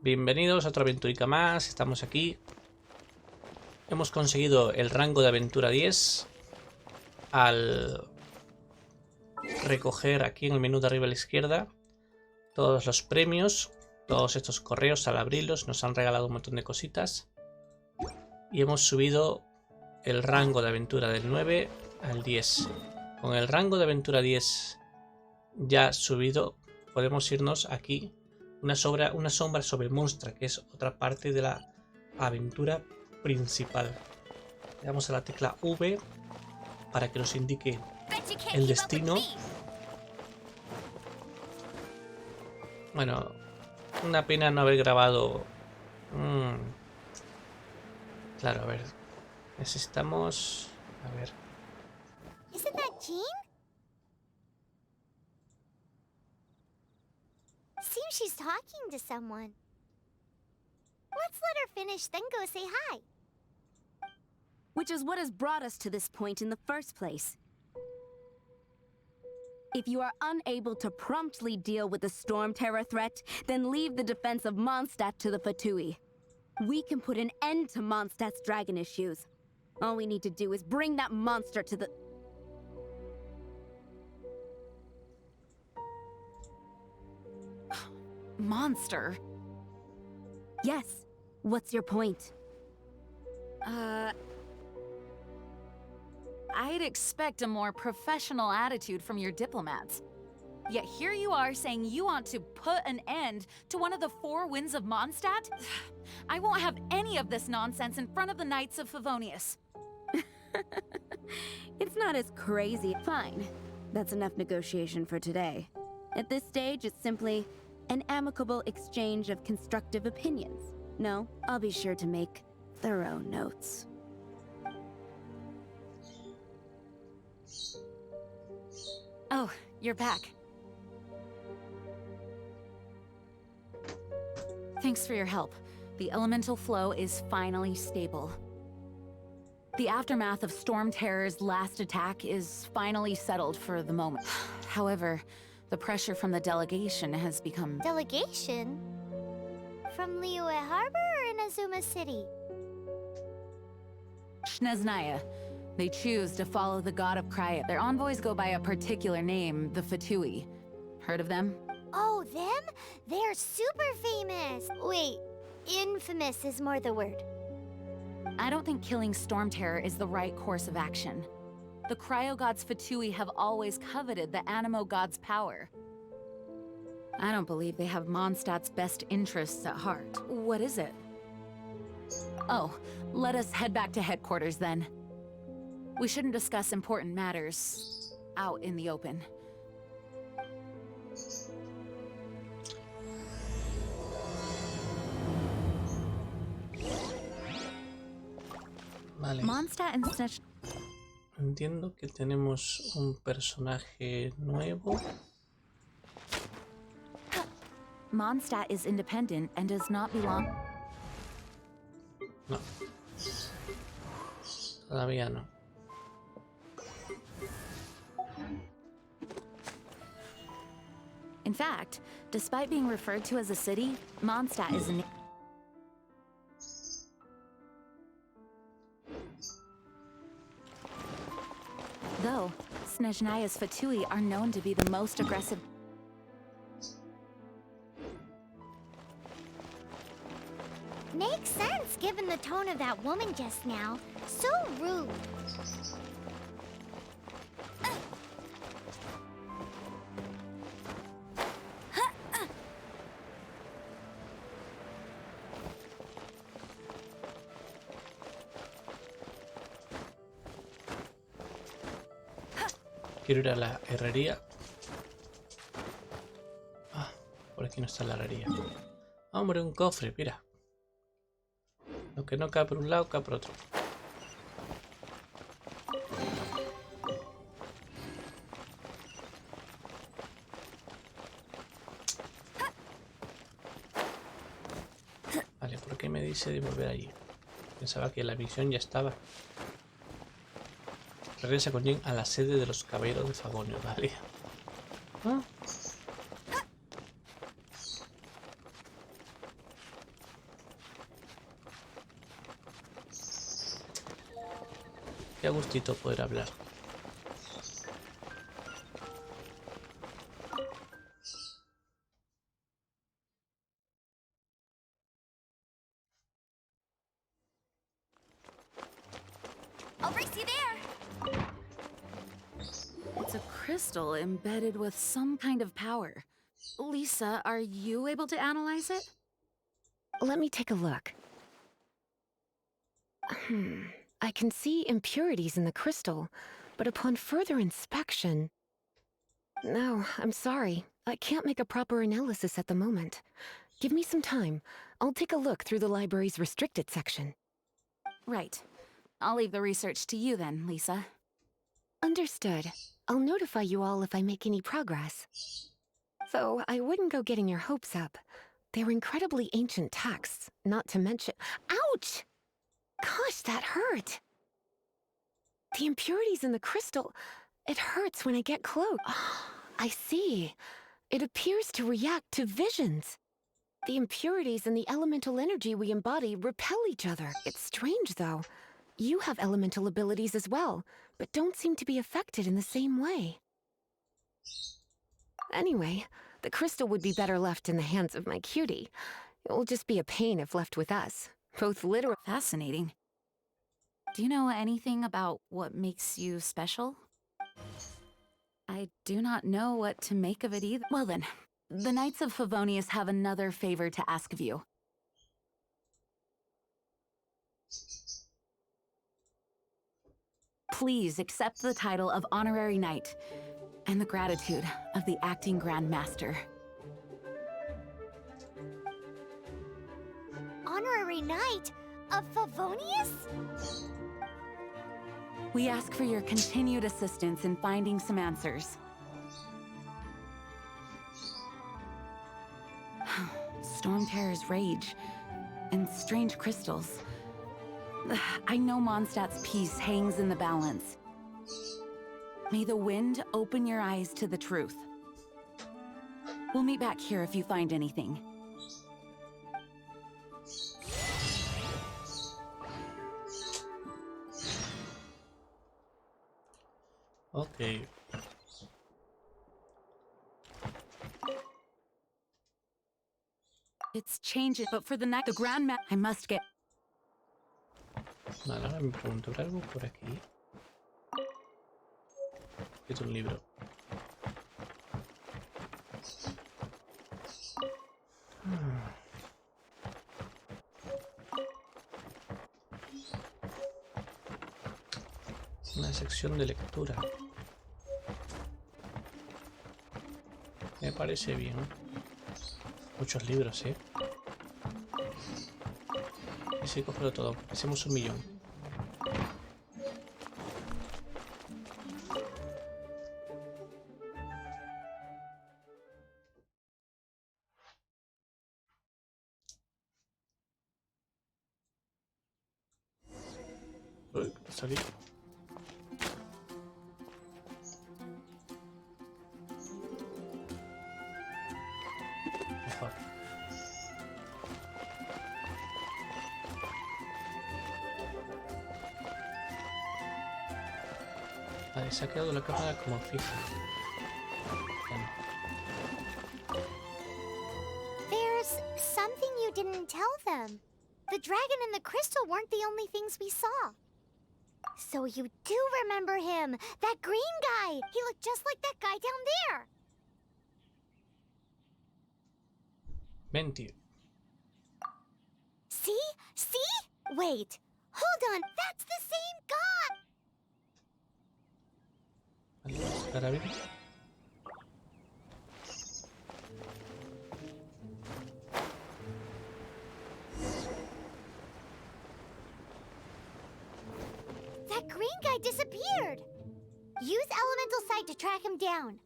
Bienvenidos a otra aventurica más, estamos aquí. Hemos conseguido el rango de aventura 10 al recoger aquí en el menú de arriba a la izquierda todos los premios, todos estos correos. Al abrirlos nos han regalado un montón de cositas y hemos subido el rango de aventura del 9 al 10. Con el rango de aventura 10 ya subido, podemos irnos aquí una sombra sobre nuestra, que es otra parte de la aventura principal. Le damos a la tecla V para que nos indique el destino. Bueno, una pena no haber grabado. Claro, a ver. Necesitamos. A ver. Isn't that Jean? Seems she's talking to someone. Let's let her finish, then go say hi. Which is what has brought us to this point in the first place. If you are unable to promptly deal with the storm terror threat, then leave the defense of Mondstadt to the Fatui. We can put an end to Mondstadt's dragon issues. All we need to do is bring that monster to the... Monster? Yes. What's your point? I'd expect a more professional attitude from your diplomats. Yet here you are saying you want to put an end to one of the four winds of Mondstadt? I won't have any of this nonsense in front of the Knights of Favonius. It's not as crazy. Fine. That's enough negotiation for today. At this stage, it's simply an amicable exchange of constructive opinions. No, I'll be sure to make thorough notes. Oh, you're back. Thanks for your help. The elemental flow is finally stable. The aftermath of Storm Terror's last attack is finally settled for the moment. However, the pressure from the delegation has become... Delegation? From Liyue Harbor or Inazuma City? Shneznaya. They choose to follow the god of Krya. Their envoys go by a particular name, the Fatui. Heard of them? Oh, them? They're super famous. Wait, infamous is more the word. I don't think killing Storm Terror is the right course of action. The Cryo God's Fatui have always coveted the Animo God's power. I don't believe they have Mondstadt's best interests at heart. What is it? Oh, let us head back to headquarters then. We shouldn't discuss important matters out in the open. Vale. Mondstadt and such. Entiendo que tenemos un personaje nuevo. Mondstadt is independent and does not belong. No. Todavía no. In fact, despite being referred to as a city, Mondstadt is an... Though, Snezhnaya's Fatui are known to be the most aggressive... Makes sense given the tone of that woman just now. So rude. Quiero ir a la herrería. Ah, por aquí no está la herrería. Hombre, un cofre, mira. Lo que no cae por un lado, cae por otro. Vale, ¿por qué me dice de volver allí? Pensaba que la misión ya estaba. Regresa con Jean a la sede de los caballeros de Fagonio, ¿vale? ¿Ah? Qué gustito poder hablar. I'll race you there. It's a crystal embedded with some kind of power. Lisa, are you able to analyze it? Let me take a look. I can see impurities in the crystal, but upon further inspection... No, I'm sorry. I can't make a proper analysis at the moment. Give me some time. I'll take a look through the library's restricted section. Right. I'll leave the research to you then, Lisa. Understood. I'll notify you all if I make any progress. Though I wouldn't go getting your hopes up. They're incredibly ancient texts, not to mention... Ouch! Gosh, that hurt! The impurities in the crystal... It hurts when I get close. I see. It appears to react to visions. The impurities and the elemental energy we embody repel each other. It's strange, though. You have elemental abilities as well, but don't seem to be affected in the same way. Anyway, the crystal would be better left in the hands of my cutie. It will just be a pain if left with us. Both literal... Fascinating. Do you know anything about what makes you special? I do not know what to make of it either. Well then, the Knights of Favonius have another favor to ask of you. Please accept the title of Honorary Knight and the gratitude of the Acting Grand Master. Honorary Knight of Favonius? We ask for your continued assistance in finding some answers. Storm Terror's rage and strange crystals. I know Mondstadt's peace hangs in the balance. May the wind open your eyes to the truth. We'll meet back here if you find anything. Ok. It's changing, but for the night, the Grand Ma- I must get... Vale, ahora me pregunto, ¿habrá algo por aquí? Es un libro. Una sección de lectura. Me parece bien. Muchos libros, ¿eh? Y sí, cógelo todo. Hacemos 1.000.000. Uy, salí. Mejor. Vale, se ha quedado la cámara como fija. Bueno. There's something you didn't tell them. The dragon and the crystal weren't the only things we saw. So you do remember him, that green guy. He looked just like that guy down there. Mentir. See? See? Wait. Hold on. That's the same guy. Vale, ¿estará bien? That green guy disappeared. Use elemental sight to track him down.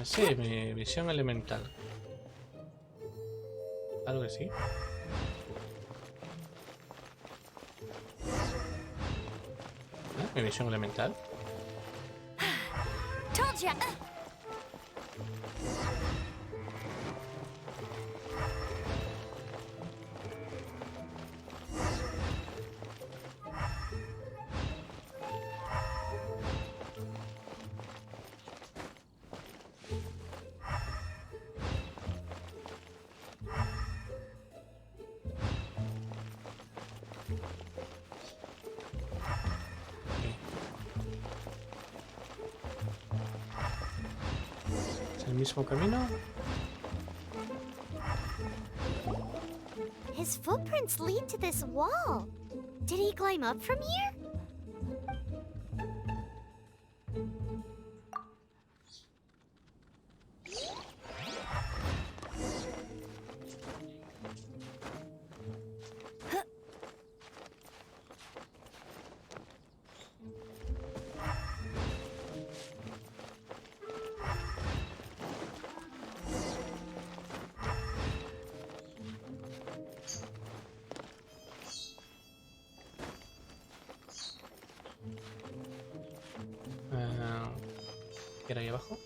Sí, mi misión elemental. Algo que sí. Mi misión elemental. Told ya. ¿Es el mismo camino? His footprints lead to this wall. Did he climb up from here? ¿Qué era ahí abajo?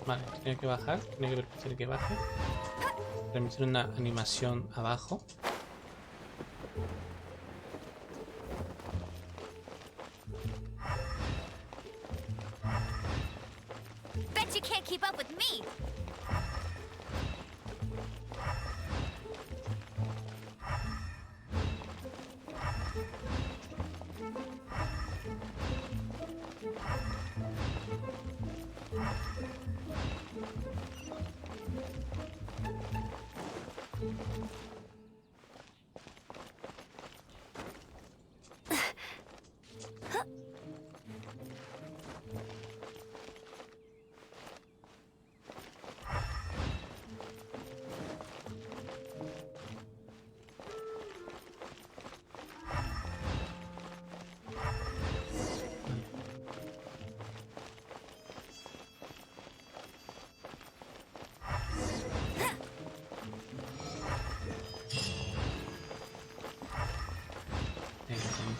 Vale, tiene que bajar, tiene que permitir que baje. Permitir una animación abajo. Bet you can't keep up with me.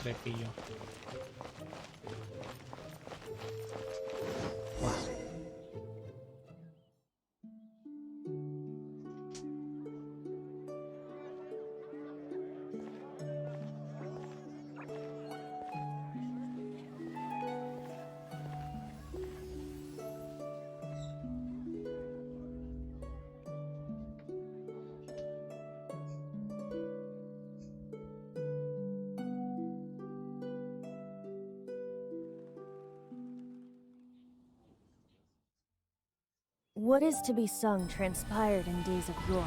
Trepillo. Buah. What is to be sung transpired in days of yore,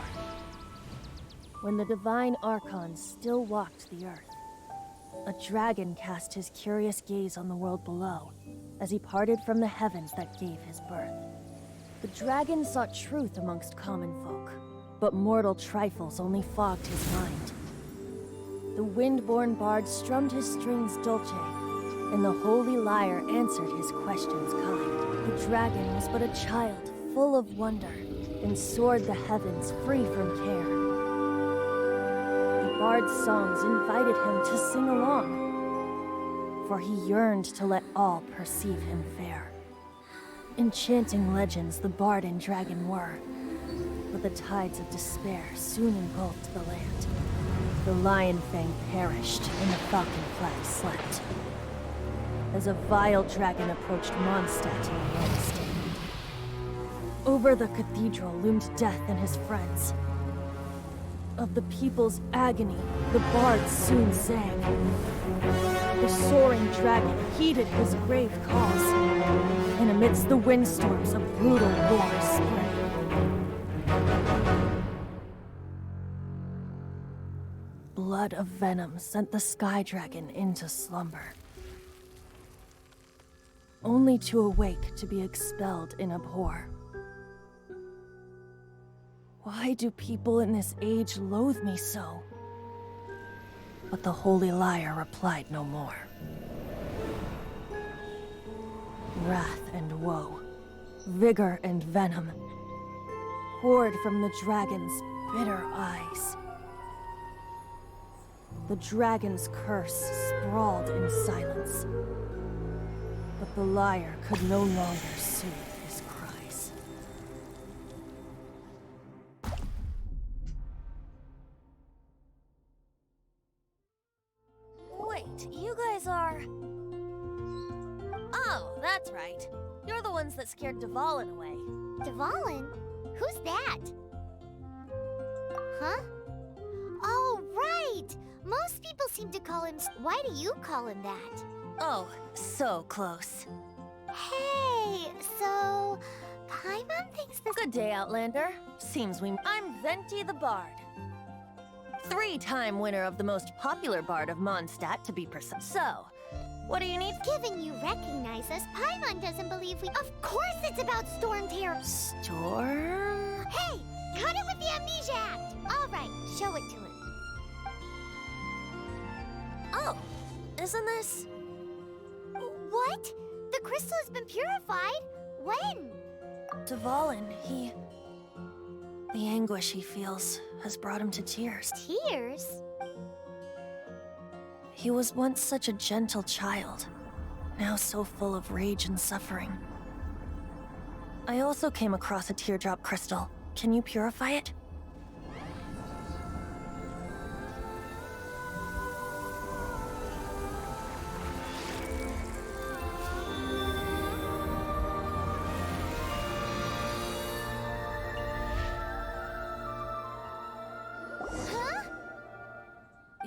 when the divine archons still walked the earth. A dragon cast his curious gaze on the world below, as he parted from the heavens that gave his birth. The dragon sought truth amongst common folk, but mortal trifles only fogged his mind. The wind-born bard strummed his strings dolce, and the holy lyre answered his questions kind. The dragon was but a child, full of wonder, and soared the heavens free from care. The bard's songs invited him to sing along, for he yearned to let all perceive him fair. Enchanting legends the bard and dragon were, but the tides of despair soon engulfed the land. The lion fang perished, and the falcon flag slept, as a vile dragon approached Mondstadt in a long stand. Over the cathedral loomed death and his friends. Of the people's agony, the bard soon sang. The soaring dragon heeded his grave calls, and amidst the windstorms a brutal war spread. Blood of venom sent the sky dragon into slumber, only to awake to be expelled in abhor. Why do people in this age loathe me so? But the holy liar replied no more. Wrath and woe, vigor and venom, poured from the dragon's bitter eyes. The dragon's curse sprawled in silence, but the liar could no longer soothe his cries. Wait, you guys are... Oh, that's right. You're the ones that scared Dvalin away. Dvalin? Who's that? Huh? Oh, right! Most people seem to call him... Why do you call him that? Oh, so close. Hey, so... Paimon thinks this... Good day, Outlander. Seems I'm Venti the Bard. 3-time winner of the most popular bard of Mondstadt, to be precise. So, what do you need? Given you recognize us, Paimon doesn't believe we... Of course it's about Storm Terror! Storm? Hey! Cut it with the Amnesia Act! Alright, show it to him. Oh, isn't this... What? The crystal has been purified? When? Dvalin, the anguish he feels has brought him to tears. Tears? He was once such a gentle child, now so full of rage and suffering. I also came across a teardrop crystal. Can you purify it?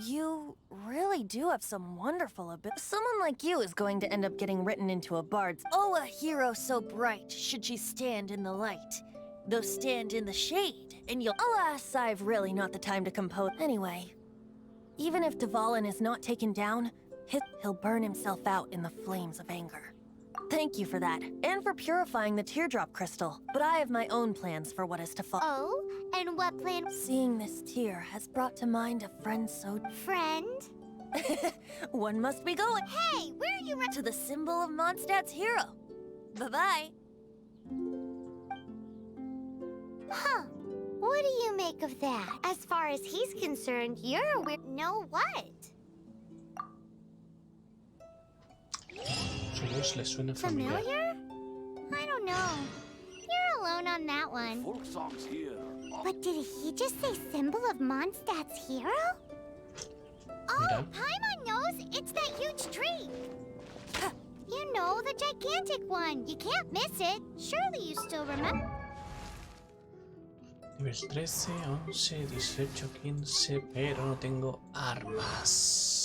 You really do have some wonderful ability. Someone like you is going to end up getting written into a bard's. Oh, a hero so bright, should she stand in the light. Though stand in the shade, and you'll... Alas, I've really not the time to compose. Anyway, even if Dvalin is not taken down, he'll burn himself out in the flames of anger. Thank you for that, and for purifying the teardrop crystal. But I have my own plans for what is to follow. Oh? And what plan? Seeing this tear has brought to mind a friend so... Friend? One must be going. Hey, where are you To the symbol of Mondstadt's hero. Bye-bye. Huh. What do you make of that? As far as he's concerned, you're a weird... No what? Su voz le suena familiar. Familiar? I don't know. You're alone on that one. Folk songs here. But did he just say symbol of Mondstadt's hero? Oh, Mira. Paimon knows! It's that huge tree! You know, the gigantic one. You can't miss it. Surely you still remember. Nivel 13, 11, 18, 15, pero no tengo armas.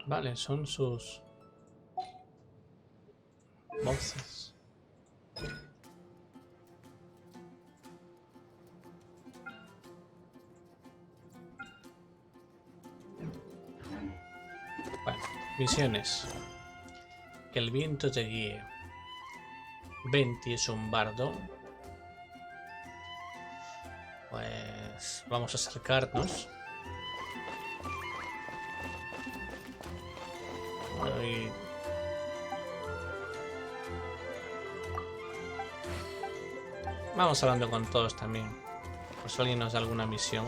Vale, son sus voces. Bueno, misiones. Que el viento te guíe. Venti es un bardo. Pues vamos a acercarnos. Y... vamos hablando con todos también. Por si alguien nos da alguna misión.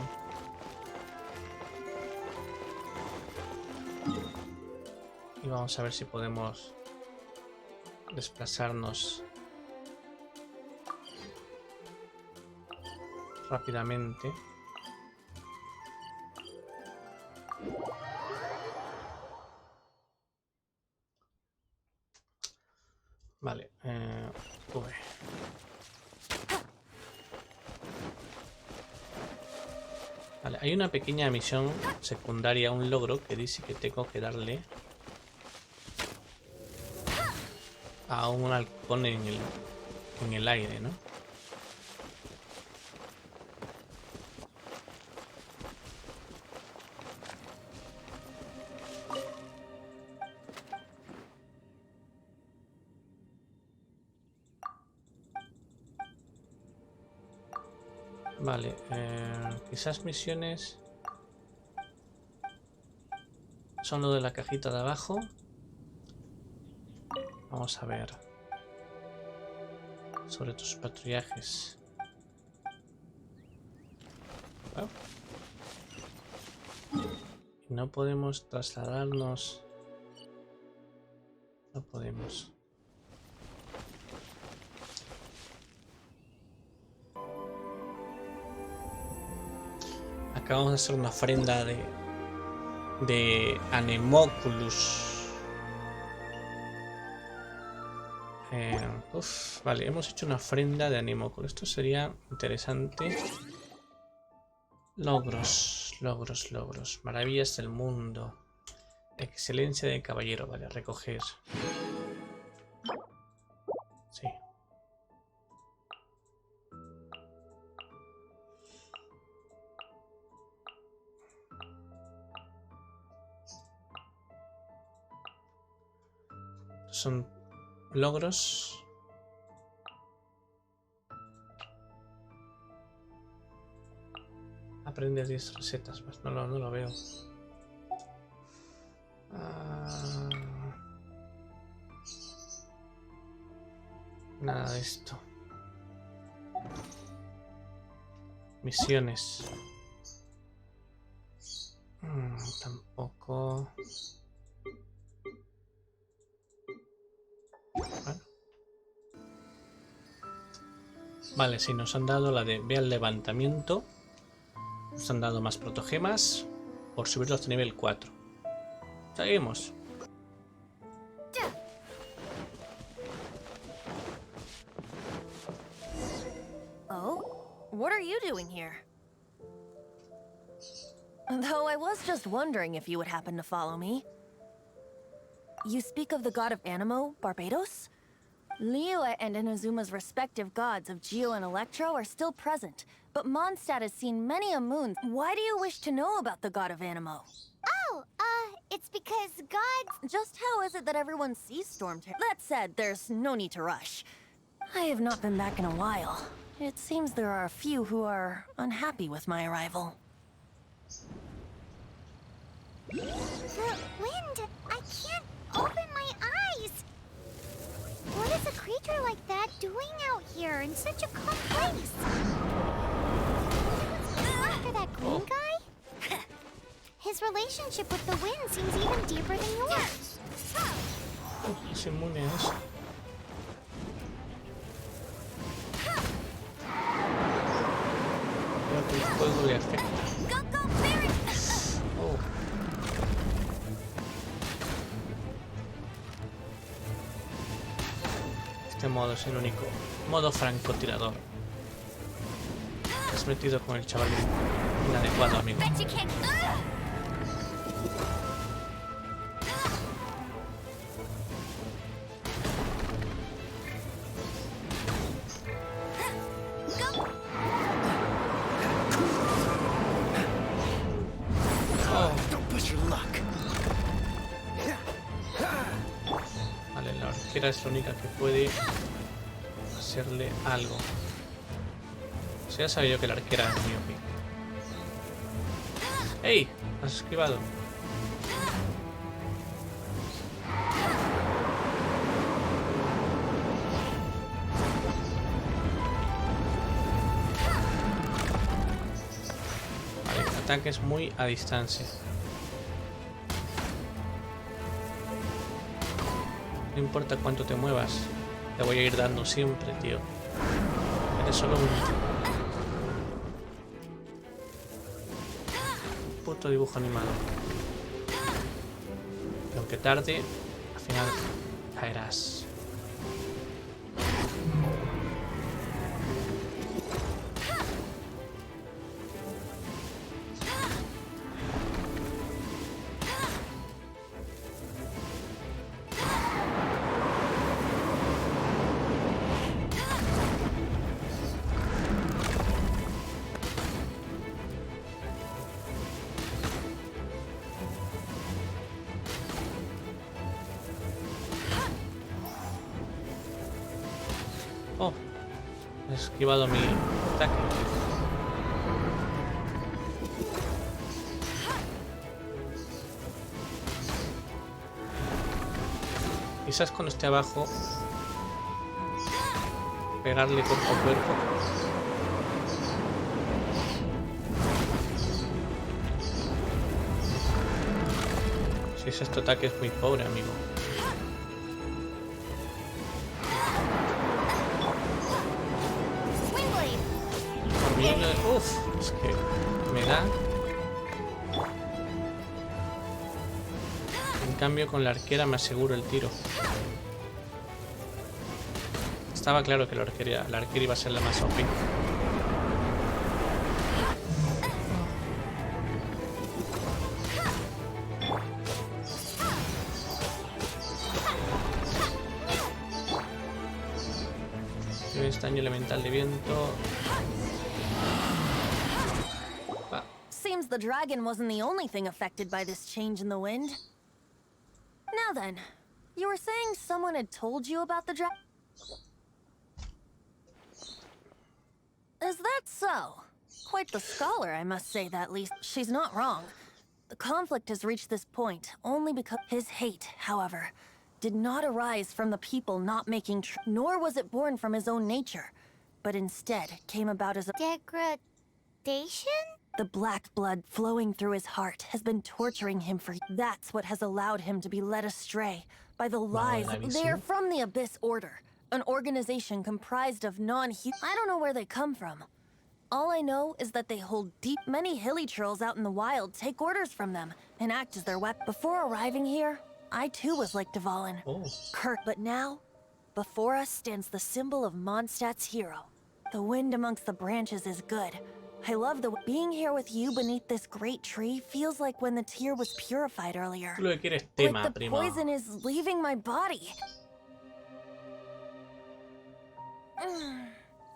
Y vamos a ver si podemos desplazarnos rápidamente. Vale, Vale, hay una pequeña misión secundaria, un logro que dice que tengo que darle a un halcón en el aire, ¿no? Vale, quizás misiones son lo de la cajita de abajo. Vamos a ver sobre tus patrullajes. Oh. No podemos trasladarnos. No podemos. Acabamos de hacer una ofrenda de Anemoculus. Vale, hemos hecho una ofrenda de Anemoculus. Esto sería interesante. Logros, logros, logros. Maravillas del mundo. Excelencia de caballero. Vale, recoger. Sí. Son logros. Aprende 10 recetas más. No lo veo. Nada de esto. Misiones. Tampoco. Bueno. Vale, sí, nos han dado la de ve al levantamiento. Nos han dado más protogemas por subirlos hasta nivel 4. Seguimos. Oh, what are you doing here? Though I was just wondering if you would happen to follow me. You speak of the god of Anemo, Barbados? Liyue and Inazuma's respective gods of Geo and Electro are still present, but Mondstadt has seen many a moon. Why do you wish to know about the god of Anemo? Oh, it's because gods... Just how is it that everyone sees Stormterror? That said, there's no need to rush. I have not been back in a while. It seems there are a few who are unhappy with my arrival. The wind! I can't open my eyes! What is a creature like that doing out here in such a calm place? After that green guy? His relationship with the wind seems even deeper than yours. Es inmune a eso. Creo que el fuego le afecta. Oh. Este modo es el único. Modo francotirador. Te has metido con el chaval inadecuado, amigo. Es la única que puede hacerle algo. O sea, ya sabía yo que la arquera es muy OP. ¡Ey! Has esquivado. Vale, el ataque es muy a distancia. No importa cuánto te muevas, te voy a ir dando siempre, tío. Eres solo un puto dibujo animado. Y aunque tarde, al final caerás. Oh, he esquivado mi ataque. Quizás cuando esté abajo, pegarle cuerpo a cuerpo. Si es este ataque es muy pobre, amigo. Uf, es que me da. En cambio con la arquera me aseguro el tiro. Estaba claro que la arquera iba a ser la más OP. Tienes daño elemental de viento. Seems the dragon wasn't the only thing affected by this change in the wind. Now then, you were saying someone had told you about the dragon? Is that so? Quite the scholar, I must say that least. She's not wrong. The conflict has reached this point only because his hate, however, did not arise from the people not making nor was it born from his own nature, but instead came about as a Degradation? The black blood flowing through his heart has been torturing him for... That's what has allowed him to be led astray by the lies. They're from the Abyss Order, an organization comprised of I don't know where they come from. All I know is that they hold deep... Many hilly trolls out in the wild take orders from them and act as their weapon. Before arriving here, I too was like Dvalin. Kurt, but now, before us stands the symbol of Mondstadt's hero. The wind amongst the branches is good. I love being here with you beneath this great tree feels like when the tear was purified earlier. Lo que quieres tema, like the primo. poison is leaving my body.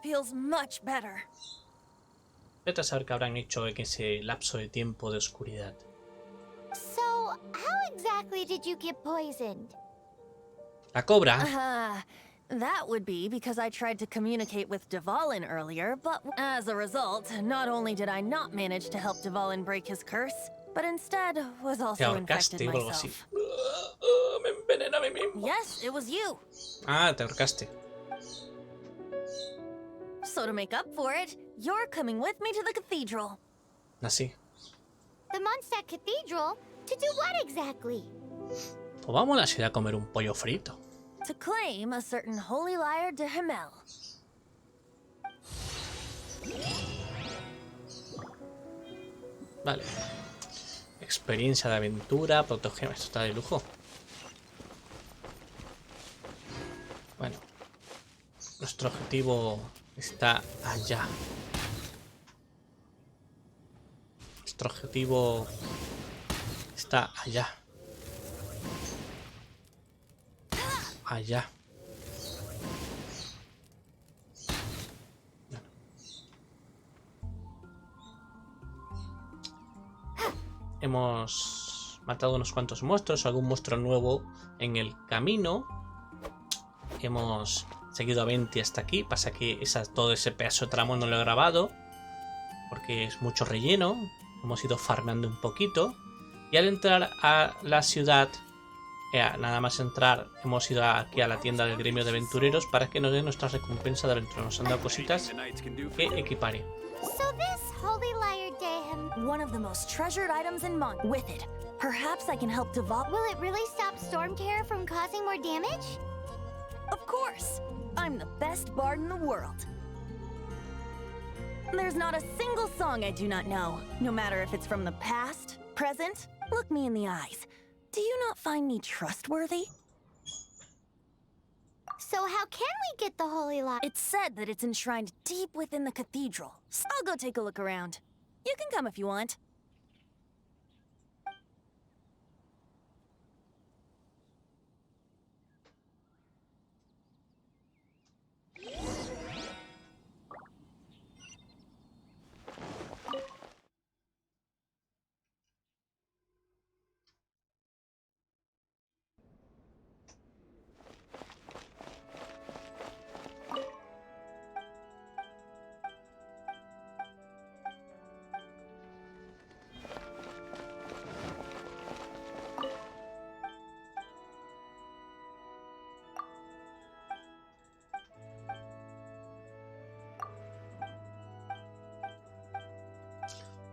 Feels much better. Vete a saber qué habrán hecho en ese lapso de tiempo de oscuridad. So, how exactly did you get poisoned? La cobra. That would be because I tried to communicate with Dvalin earlier, but as a result, not only did I not manage to help Dvalin break his curse, but instead was also infected myself. Me envenené a mí mismo. Yes, it was you. Ah, te ahorcaste. So to make up for it, you're coming with me to the cathedral. Así. The Mondstadt Cathedral? To do what exactly? Pues vamos a la ciudad a comer un pollo frito. To claim a certain holy lyre de Himmel. Vale. Experiencia de aventura, proteger. Esto está de lujo. Bueno. Nuestro objetivo está allá. Nuestro objetivo está allá. Allá. Bueno. Hemos matado unos cuantos monstruos, algún monstruo nuevo en el camino. Hemos seguido a 20 hasta aquí. Pasa que todo ese pedazo de tramo no lo he grabado porque es mucho relleno. Hemos ido farmeando un poquito. Y al entrar a la ciudad, nada más entrar, hemos ido aquí a la tienda del gremio de aventureros para que nos den nuestra recompensa de aventura. Nos han dado cositas que equipare. So this holy lyre de One of the most treasured items in Mon. With it, perhaps I can help Dvalin. Will it really stop Storm Terror from causing more damage? Of course! I'm the best bard in the world. There's not a single song I do not know, no matter if it's from the past, present. Look me in the eyes. Do you not find me trustworthy? So how can we get the holy lyre? It's said that it's enshrined deep within the cathedral. I'll go take a look around. You can come if you want.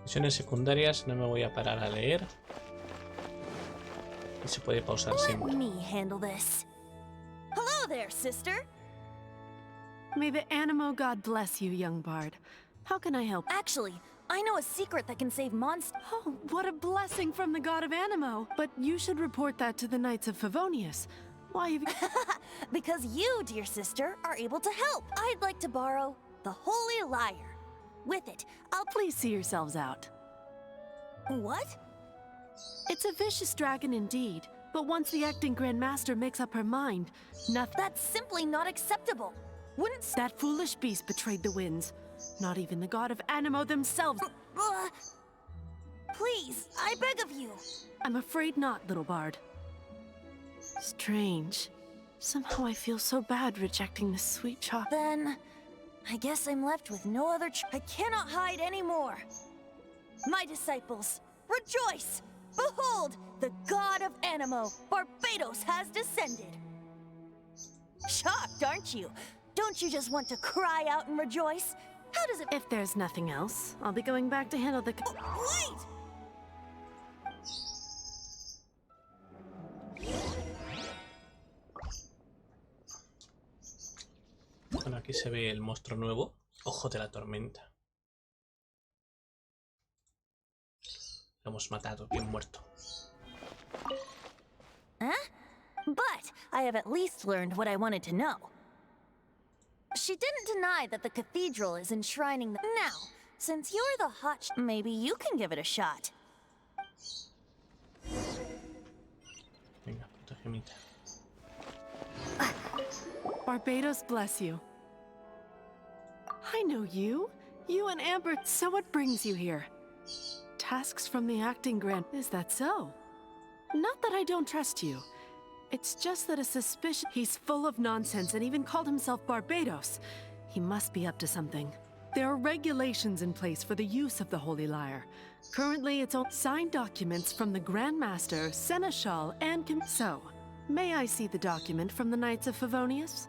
Misiones secundarias, no me voy a parar a leer. Y se puede pausar Let siempre. me handle this. Hello there, sister. May the Animo God bless you, young bard. How can I help? Actually, I know a secret that can save monsters. Oh, what a blessing from the god of Animo. But you should report that to the Knights of Favonius. Why have you... Because you, dear sister, are able to help. I'd like to borrow the Holy Lyre. With it, I'll... Please see yourselves out. What? It's a vicious dragon indeed, but once the acting Grand Master makes up her mind, nothing... That's simply not acceptable. Wouldn't... That foolish beast betrayed the winds. Not even the god of Animo themselves... Please, I beg of you. I'm afraid not, little bard. Strange. Somehow I feel so bad rejecting this sweet child. Then, I guess I'm left with no other I cannot hide anymore. My disciples, rejoice! Behold, the god of Animo, Barbados, has descended. Shocked, aren't you? Don't you just want to cry out and rejoice? How does it... If there's nothing else, I'll be going back to handle the... Wait! Bueno, aquí se ve el monstruo nuevo. Ojo de la tormenta. Lo hemos matado, bien muerto. Huh? But I have at least learned what I wanted to know. She didn't deny that the cathedral is enshrining the... Now, since you're the hot maybe you can give it a shot. Venga, puta gemita. Barbados bless you. I know you. You and Amber, so what brings you here? Tasks from the acting Grand... Is that so? Not that I don't trust you. It's just that a suspicion... He's full of nonsense and even called himself Barbados. He must be up to something. There are regulations in place for the use of the Holy Lyre. Currently, it's on signed documents from the Grand Master, Seneschal, and... So, may I see the document from the Knights of Favonius?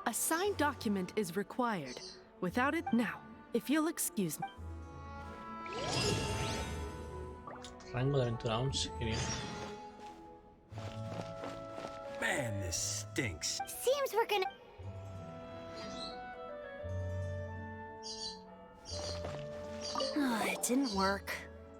A signed document is required. Without it, now, if you'll excuse me. Rango de aventura 11, qué bien. Man, this stinks. Seems we're gonna... It didn't work.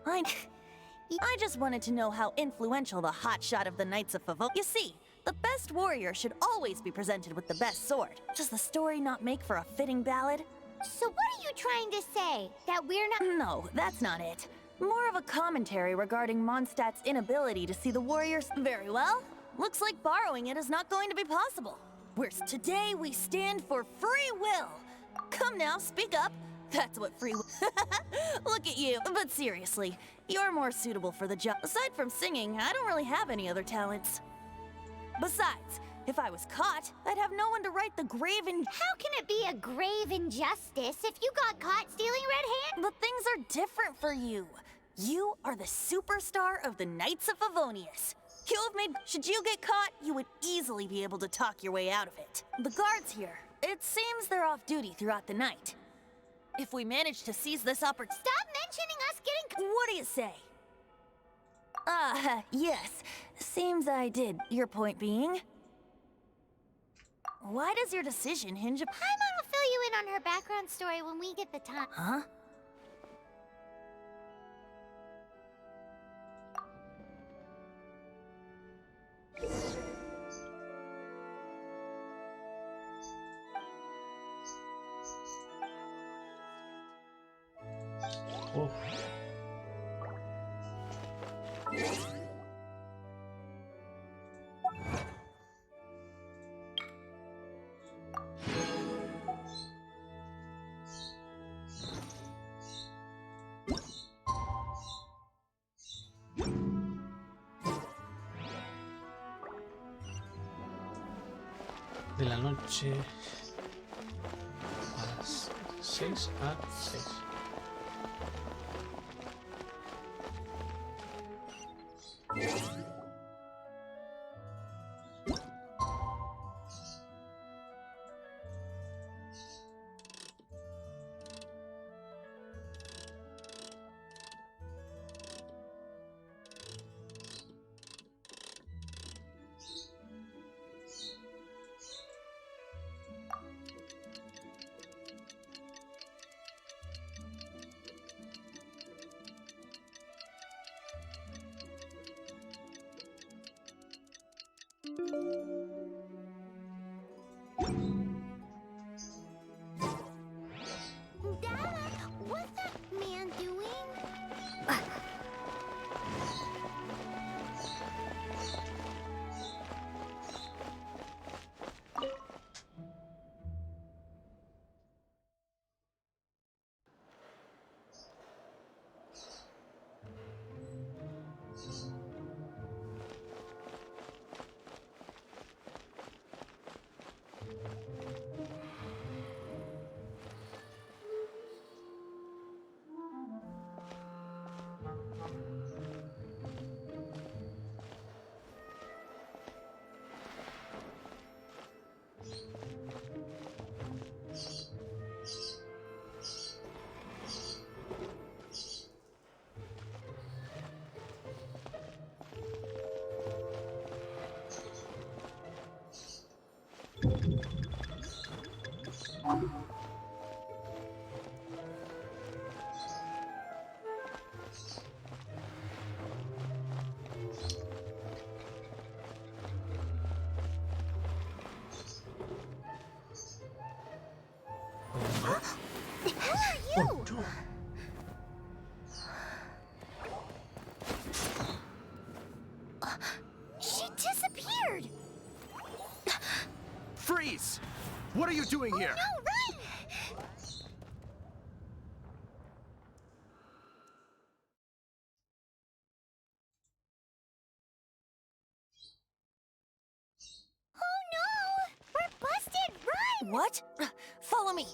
I just wanted to know how influential the hotshot of the Knights of Favonius... You see, the best warrior should always be presented with the best sword. Does the story not make for a fitting ballad? So what are you trying to say? That we're not... No, that's not it. More of a commentary regarding Mondstadt's inability to see the warriors... Very well. Looks like borrowing it is not going to be possible. Today we stand for free will. Come now, speak up. That's what free will... Look at you. But seriously, you're more suitable for the job. Aside from singing, I don't really have any other talents. Besides, if I was caught, I'd have no one to write the grave in... How can it be a grave injustice if you got caught stealing red hand? But things are different for you. You are the superstar of the Knights of Favonius. You have made... Should you get caught, you would easily be able to talk your way out of it. The guards here, it seems they're off duty throughout the night. If we manage to seize this opportunity... Stop mentioning us getting... What do you say? Yes. Seems I did. Your point being? Why does your decision hinge upon... Paimon will fill you in on her background story when we get the time. Huh? Oh. De la noche a las 6 a 6. Dad, what's that man doing? Who are you? She disappeared. Freeze! What are you doing here? No, run! Oh no! We're busted! Run! What? Follow me.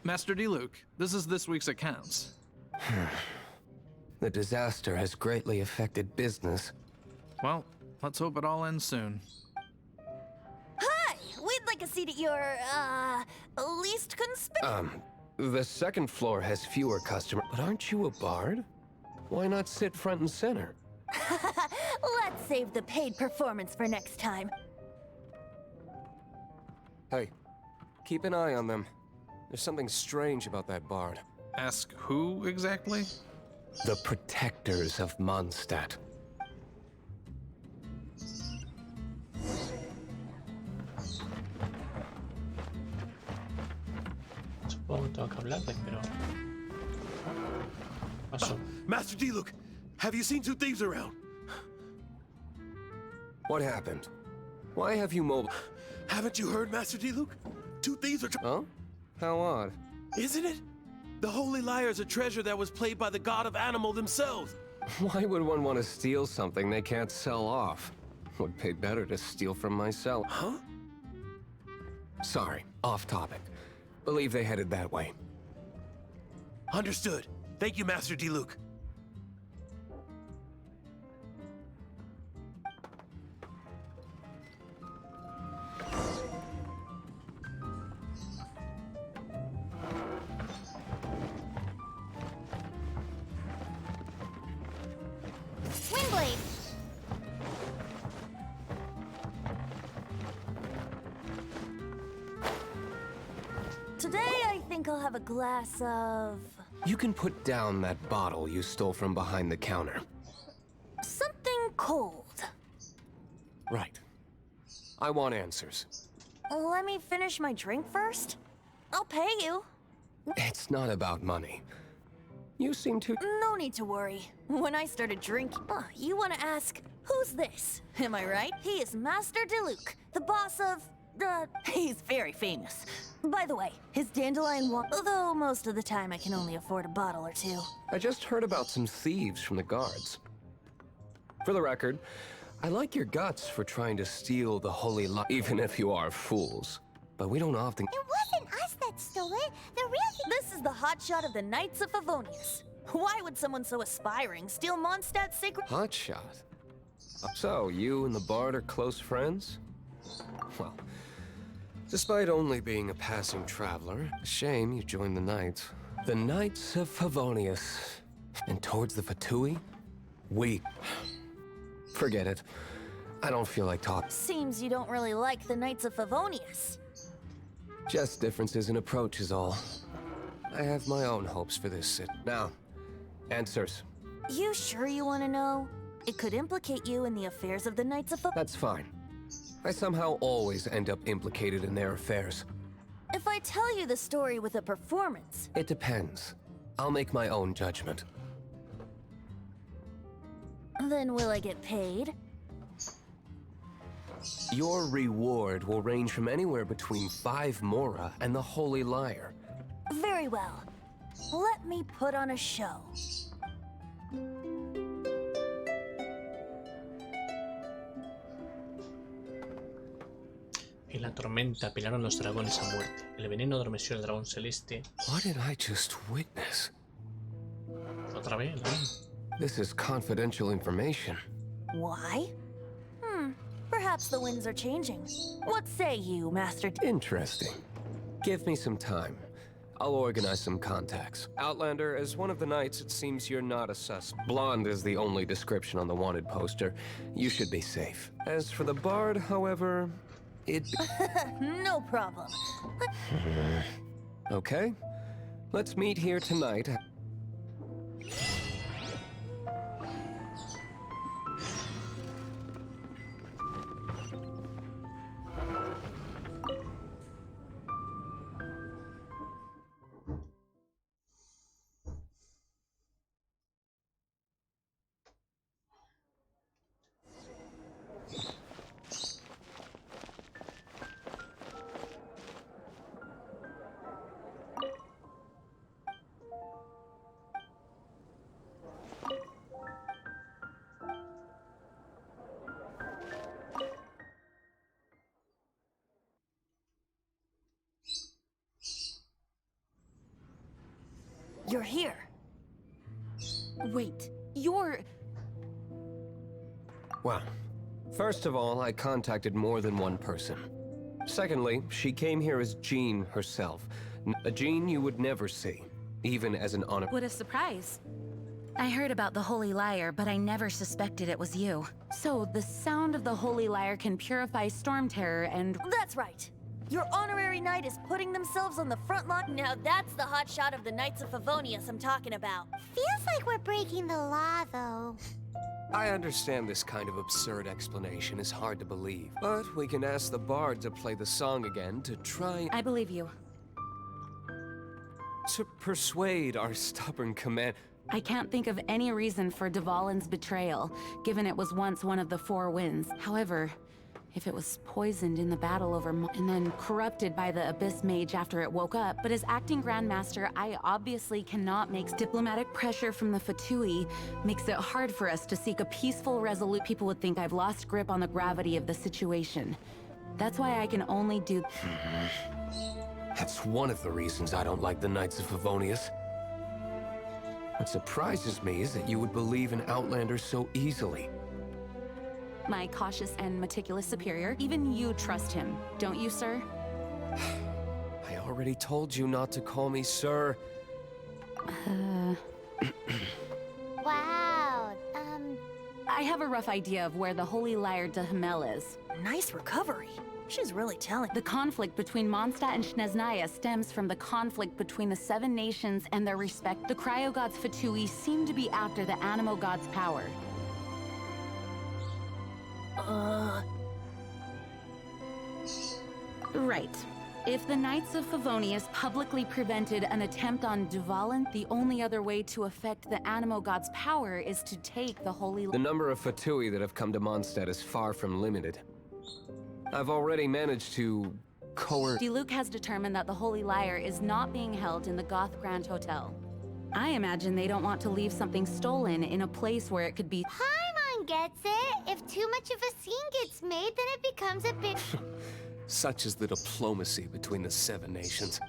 Master D. Luke, this is this week's accounts. The disaster has greatly affected business. Well, let's hope it all ends soon. Hi! We'd like a seat at your, least conspicuous. The second floor has fewer customers. But aren't you a bard? Why not sit front and center? Let's save the paid performance for next time. Hey, keep an eye on them. There's something strange about that bard. Ask who exactly? The protectors of Mondstadt. Supongo que tengo que hablarles, pero... Paso. Master D. Luke, have you seen two thieves around? What happened? Why have you mobile? Haven't you heard, Master D. Luke? Two thieves are Huh? How odd. Isn't it? The Holy Lyre is a treasure that was played by the god of animal themselves. Why would one want to steal something they can't sell off? Would pay better to steal from myself. Huh? Sorry, off topic. Believe they headed that way. Understood. Thank you, Master D. Luke. Windblade! Today, I think I'll have a glass of... You can put down that bottle you stole from behind the counter. something cold. Right. I want answers. Let me finish my drink first. I'll pay you. It's not about money. You seem to... No need to worry. When I started drinking... you want to ask, who's this? Am I right? He is Master DeLuke, the boss of... he's very famous. By the way, his dandelion though most of the time I can only afford a bottle or two. I just heard about some thieves from the guards. For the record, I like your guts for trying to steal the holy light, even if you are fools. But we don't often... It wasn't us that stole it. The real thing... This is the hotshot of the Knights of Favonius. Why would someone so aspiring steal Mondstadt's sacred... Hotshot? So, you and the Bard are close friends? Well, despite only being a passing traveler, shame you joined the Knights. The Knights of Favonius. And towards the Fatui? We... Forget it. I don't feel like talking. Seems you don't really like the Knights of Favonius. Just differences in approach is all. I have my own hopes for this sit. Now, answers. You sure you want to know? It could implicate you in the affairs of the Knights of Favonius. That's fine. I somehow always end up implicated in their affairs. If I tell you the story with a performance... It depends. I'll make my own judgment. Then will I get paid? Your reward will range from anywhere between 5 mora and the Holy Lyre. Very well. Let me put on a show. En la tormenta pelaron los dragones a muerte. El veneno adormeció al dragón celeste. What did I just witness? Otra vez, ¿no? This is confidential information. Why? Perhaps the winds are changing. What say you, Master? Interesting. Give me some time. I'll organize some contacts. Outlander, as one of the knights, it seems you're not a sus. Blonde is the only description on the wanted poster. You should be safe. As for the bard, however, No problem. Okay. Let's meet here tonight. You're here. Wait, you're... Well, first of all, I contacted more than one person. Secondly, she came here as Jean herself. A Jean you would never see, even as an honor... What a surprise. I heard about the Holy Lyre, but I never suspected it was you. So, the sound of the Holy Lyre can purify storm terror and... That's right. Your honorary knight is putting themselves on the front line. Now that's the hot shot of the Knights of Favonius I'm talking about. Feels like we're breaking the law, though. I understand this kind of absurd explanation is hard to believe, but we can ask the bard to play the song again to try... I believe you. to persuade our stubborn command... I can't think of any reason for Dvalin's betrayal, given it was once one of the Four Winds. However, if it was poisoned in the battle over and then corrupted by the Abyss Mage after it woke up, but as acting Grandmaster, I obviously cannot make diplomatic pressure from the Fatui makes it hard for us to seek a peaceful resolution. People would think I've lost grip on the gravity of the situation. That's why I can only do... That's one of the reasons I don't like the Knights of Favonius. What surprises me is that you would believe in Outlanders so easily. My cautious and meticulous superior, even you trust him, don't you, sir? I already told you not to call me sir. Wow, I have a rough idea of where the Holy Lyre de Himmel is. Nice recovery. She's really telling. The conflict between Mondstadt and Snezhnaya stems from the conflict between the Seven Nations and their respect. The Cryo Gods Fatui seem to be after the Animo Gods' power. Right. If the Knights of Favonius publicly prevented an attempt on Dvalin, the only other way to affect the Animo Gods' power is to take the Holy... The number of Fatui that have come to Mondstadt is far from limited. I've already managed to coerce... Diluc has determined that the Holy Lyre is not being held in the Goth Grand Hotel. I imagine they don't want to leave something stolen in a place where it could be... Paimon Everyone gets it. If too much of a scene gets made, then it becomes a big... Such is the diplomacy between the 7 nations.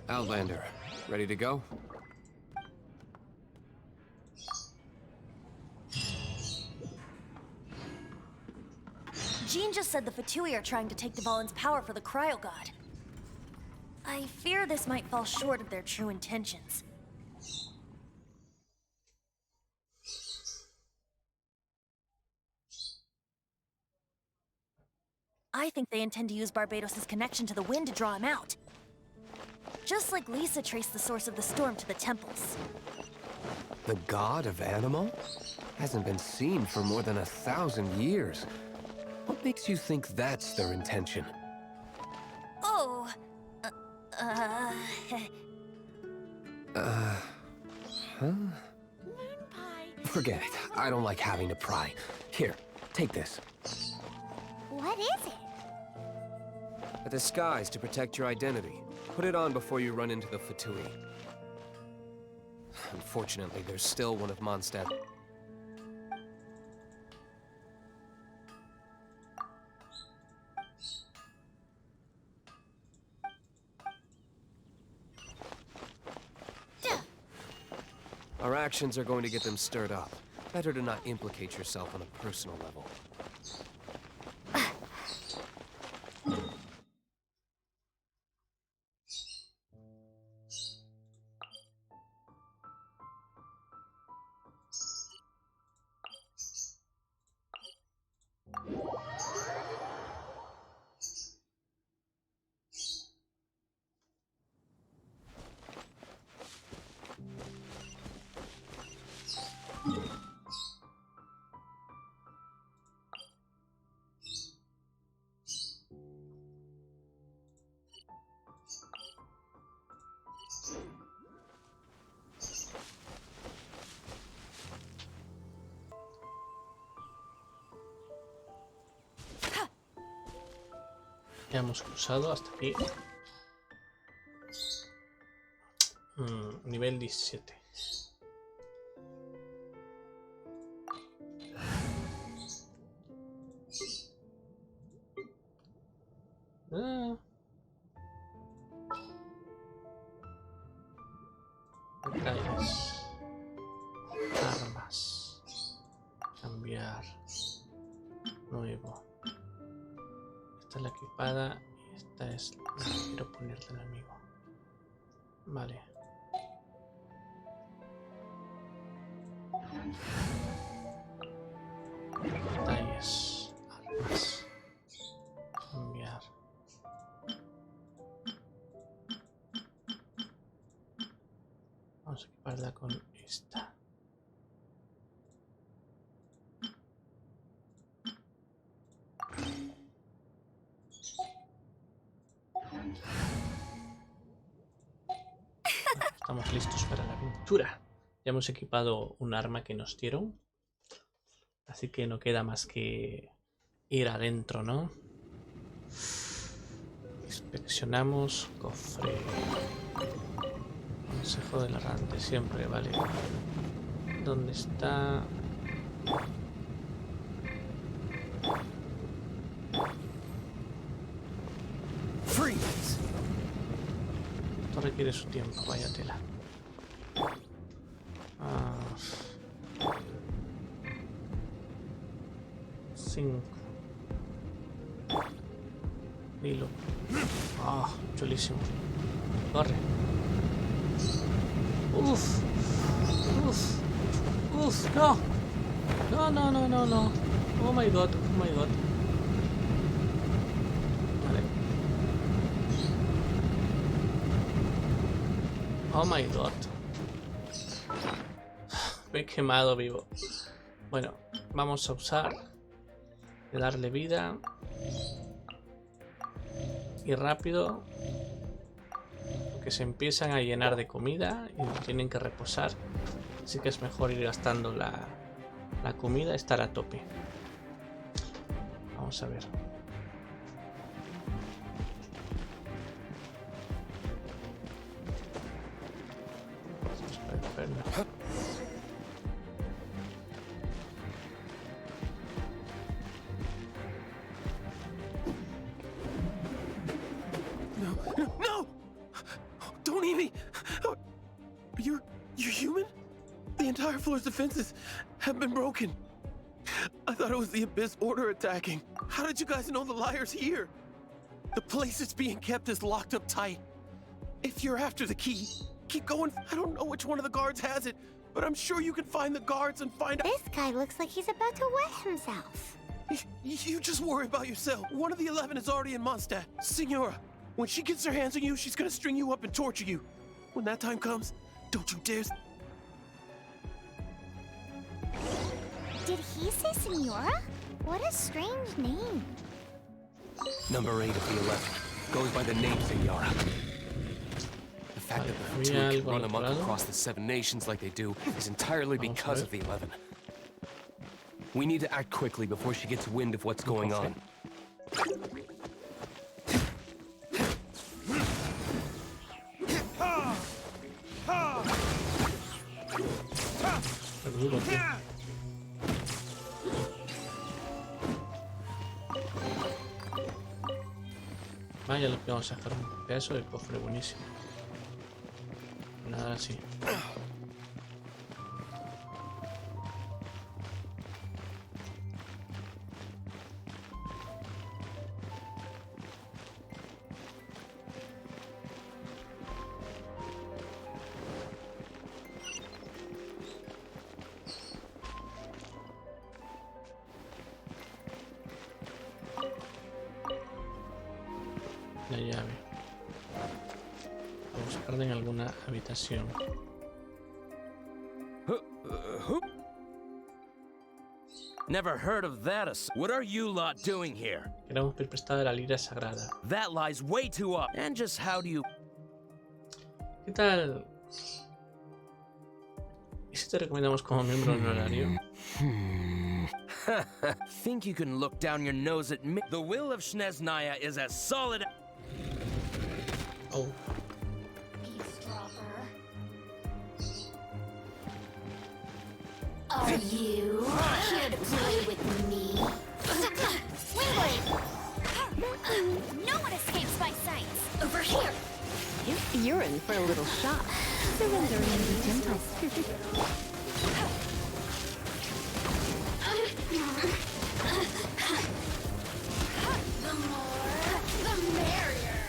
Outlander, ready to go? Jean just said the Fatui are trying to take Dvalin's power for the Cryo God. I fear this might fall short of their true intentions. I think they intend to use Barbados' connection to the wind to draw him out. Just like Lisa traced the source of the storm to the temples. The god of Animo? Hasn't been seen for more than 1,000 years. What makes you think that's their intention? Oh... Huh? Forget it. I don't like having to pry. Here, take this. What is it? A disguise to protect your identity. Put it on before you run into the Fatui. Unfortunately, there's still one of Mondstadt. Our actions are going to get them stirred up. Better to not implicate yourself on a personal level. Ya hemos cruzado hasta aquí. Nivel 17. Detalles. Armas. Cambiar. Nuevo. Esta es la equipada y esta es la que quiero poner del amigo. Vale. Detalles. Armas. Cambiar. Vamos a equiparla con esta. Estamos listos para la aventura. Ya hemos equipado un arma que nos dieron. Así que no queda más que ir adentro, ¿no? Inspeccionamos. Cofre. Consejo del errante, siempre, vale. ¿Dónde está? Freeze. Esto requiere su tiempo, vaya tela. 5. Hilo. Chulísimo. Corre. Uf. No. No. Oh my god. Vale. Oh my god. Me he quemado vivo. Bueno, vamos a usar de darle vida y rápido, que se empiezan a llenar de comida y tienen que reposar, así que es mejor ir gastando la comida, estar a tope. Vamos a ver. No! Don't eat me! You're human? The entire floor's defenses have been broken. I thought it was the Abyss Order attacking. How did you guys know the liar's here? The place it's being kept is locked up tight. If you're after the key, keep going. I don't know which one of the guards has it, but I'm sure you can find the guards and find out. This guy looks like he's about to wet himself. You just worry about yourself. One of the 11 is already in Mondstadt. Signora, when she gets her hands on you, she's gonna string you up and torture you. When that time comes, don't you dare... Did he say Senora? What a strange name. Number 8 of the 11 goes by the name Senora. The fact that the Fatui can run amok across the 7 nations like they do is entirely because of the 11. We need to act quickly before she gets wind of what's going on. Vaya, lo que vamos a sacar un pedazo de cofre buenísimo. Nada así. La llave. Vamos a buscarla en alguna habitación. Never heard of that. What are you lot doing here? Queremos pedir prestada la lira sagrada. That lies way too up. And just how do you... ¿Qué tal? ¿Y si te recomendamos como miembro honorario? Think you can look down your nose at me? The will of Shneznaya is as solid... Oh. Are you here to play with me? Wingblade! No one escapes my sights! Over here! You're in for a little shock. Surrender and be gentle. The more, the merrier.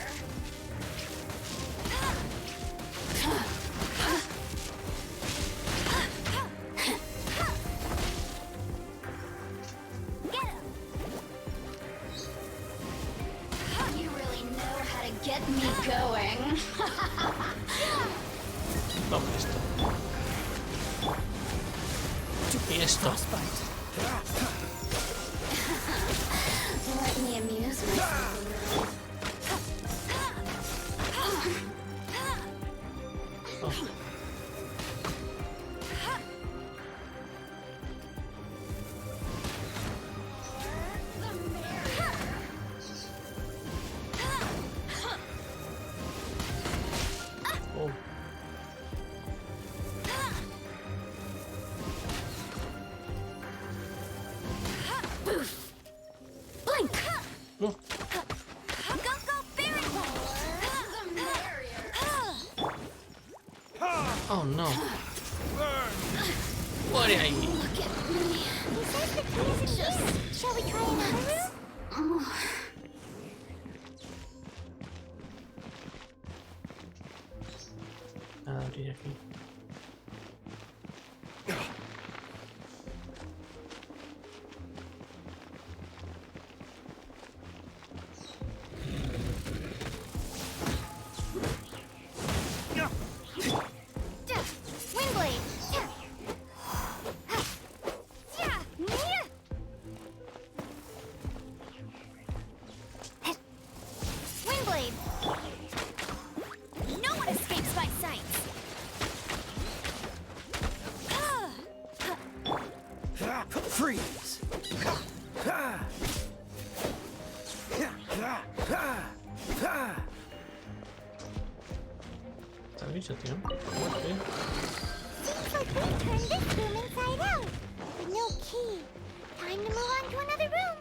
Get him! You really know how to get me going. Toma esto. Y esto. Let me amuse myself. Oh. Oh. Blink! No. Go, fairy! The merrier. Oh no. Por ahí. Look at me. He says the key isn't here. Shall we try another room? Nada, abrir aquí. Wingblade! Wingblade! No one escapes my sights! Freeze! Está el bicho, tío. Seems like we turned this room inside out. No key. Time to move on to another room.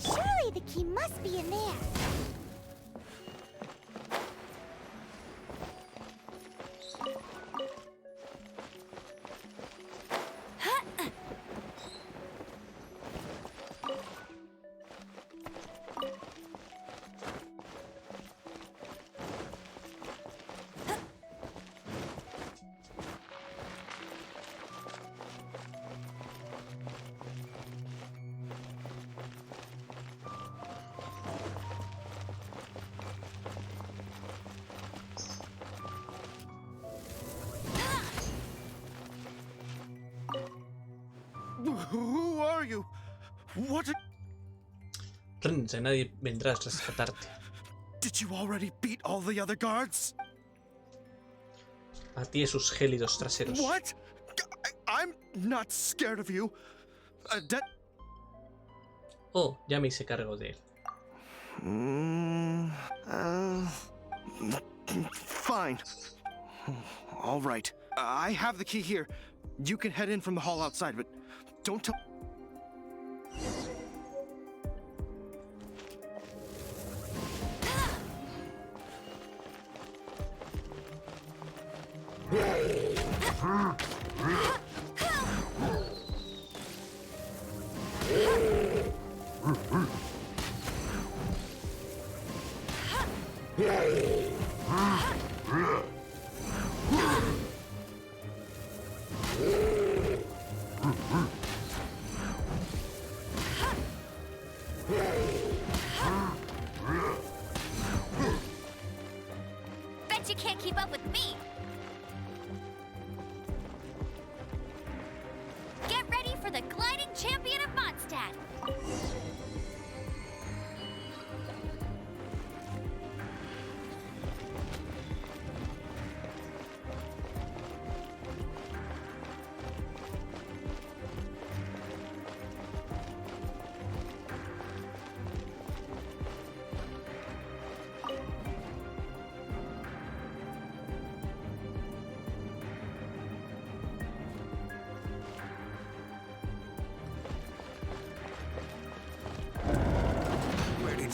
Surely the key must be in there. Who are you? What? Rense, nadie vendrá a rescatarte. Did you already beat all the other guards? A ti sus gélidos traseros. What? I'm not scared of you. Oh, ya me hice cargo de él. Fine. All right. I have the key here. You can head in from the hall outside, but don't tell. Bet you can't keep up with me. Get ready for the gliding champion of Mondstadt.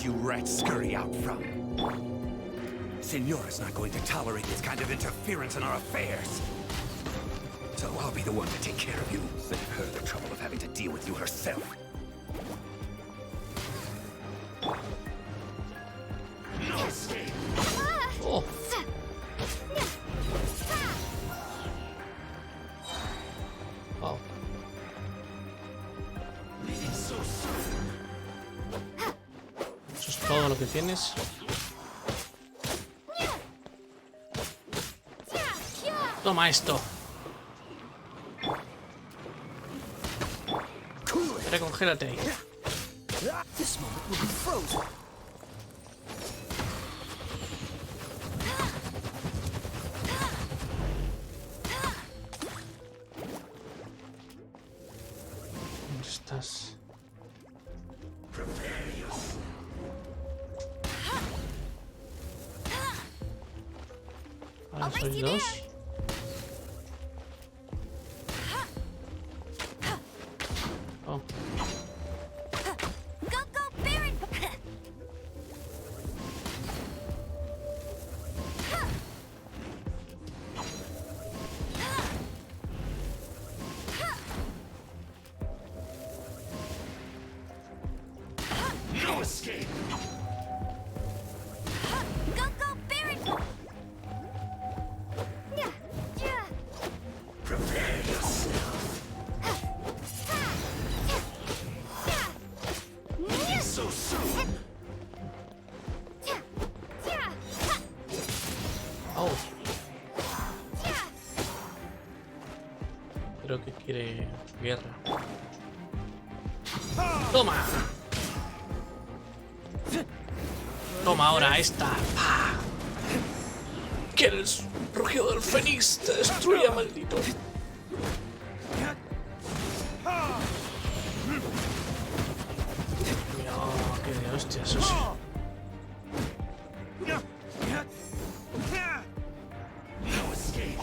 You rats scurry out from. Señora's not going to tolerate this kind of interference in our affairs. So I'll be the one to take care of you. Save her the trouble of having to deal with you herself. No escape. Oh. Oh. Eso es todo lo que tienes. Toma esto. Recongélate ahí. ¿Dónde estás? Ahora soy dos. Oh. No escape. Prepare yourself. So soon. Oh. Creo que quiere guerra. ¡Toma! Toma ahora esta. ¡Pah! ¡Que el rugido del fénix te destruya, maldito! Mira, qué de hostia, eso sí. No escape.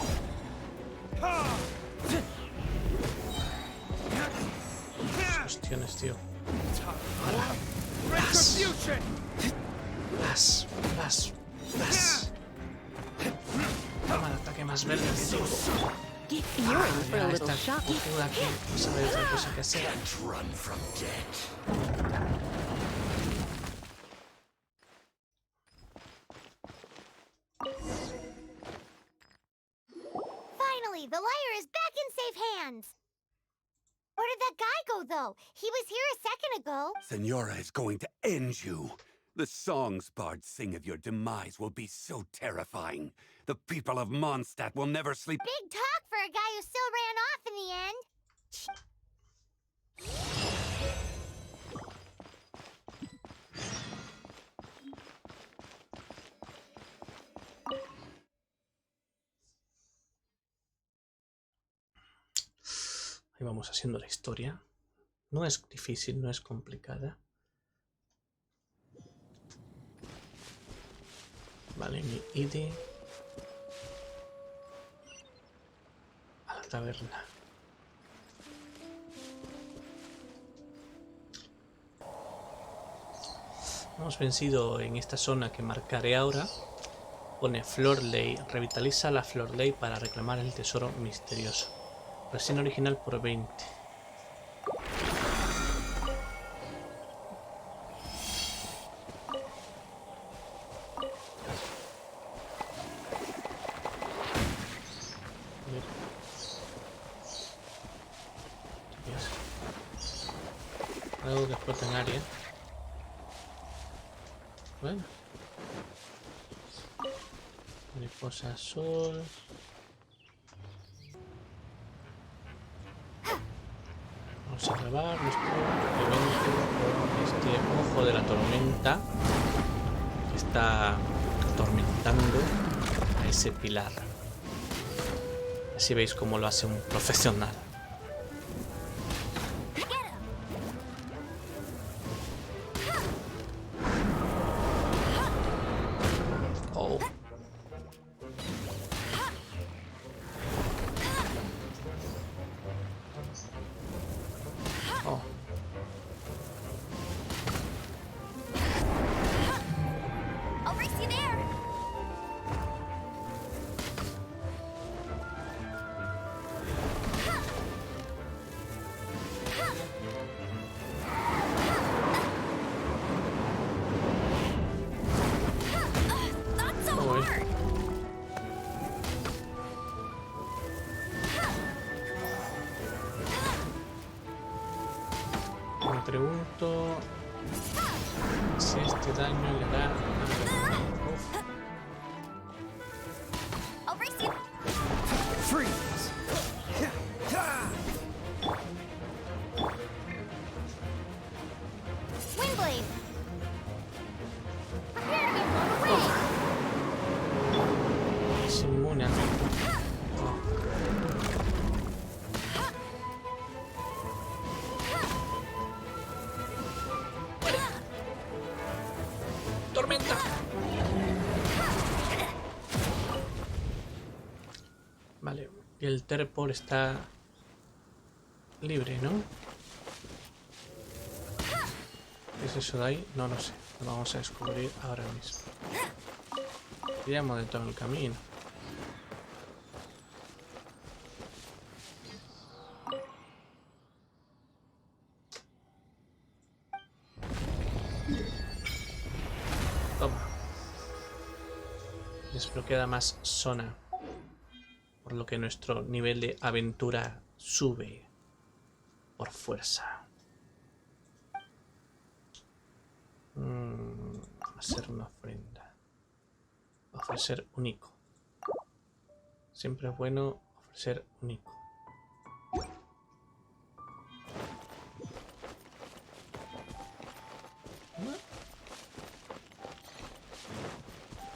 Cuestiones, tío. Las. Toma el ataque más verde que tengo. You're in for a Ya little está shock. cojuda aquí. No sabe otra cosa que hacer. Finally, the lyre is back in safe hands. Where did that guy go, though? He was here a second ago. Senora is going to end you. The songs bards sing of your demise will be so terrifying. The people of Mondstadt will never sleep. Big talk for a guy who still ran off in the end. Ahí vamos haciendo la historia. No es difícil, no es complicada. Vale, mi ID. A la taberna. Hemos vencido en esta zona que marcaré ahora. Pone Flor Ley. Revitaliza la Flor Ley para reclamar el tesoro misterioso. Versión original por 20. Algo que explota en área. Bueno. Mariposa azul. Vamos a grabar nuestro evento con este ojo de la tormenta que está atormentando a ese pilar. Así veis cómo lo hace un profesional. Oh. Oh. I'll race you there. Not so Oh, hard. Me pregunto si este daño le da. Uf. I'll race you. Freeze! Windblade. Prepare to be blown away. Es inmune al viento. Tormenta. Vale, y el Terpor está libre, ¿no? ¿Qué es eso de ahí? No lo sé. Lo vamos a descubrir ahora mismo. Iríamos de todo el camino. Toma. Desbloqueada más zona. Por lo que nuestro nivel de aventura sube por fuerza. Hacer una ofrenda. Ofrecer único. Siempre es bueno ofrecer único.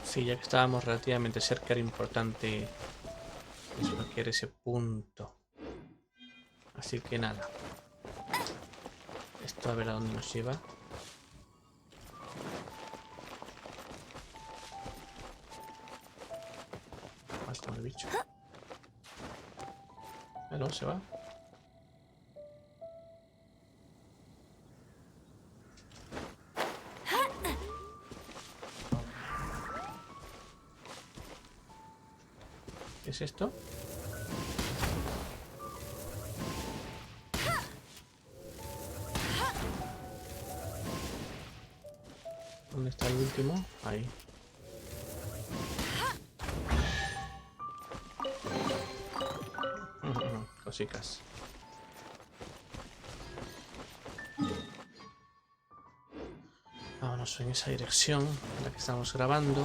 Sí, ya que estábamos relativamente cerca, era importante desbloquear ese punto. Así que nada. Esto a ver a dónde nos lleva. Falta el bicho. Pero se va. ¿Qué es esto? ¿Dónde está el último? Ahí. Cositas. Vámonos en esa dirección en la que estamos grabando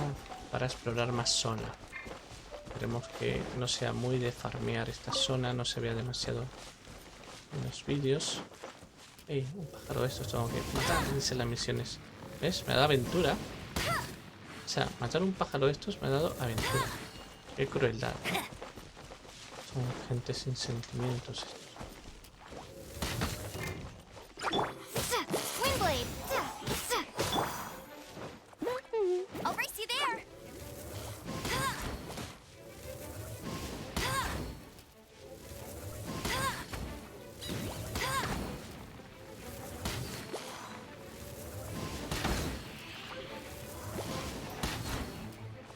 para explorar más zona. Esperemos que no sea muy de farmear esta zona, no se vea demasiado en los vídeos. ¡Ey! Un pájaro de estos tengo que matar, dicen las misiones. ¿Ves? Me ha dado aventura. O sea, matar un pájaro de estos me ha dado aventura. ¡Qué crueldad! Son gente sin sentimientos estos.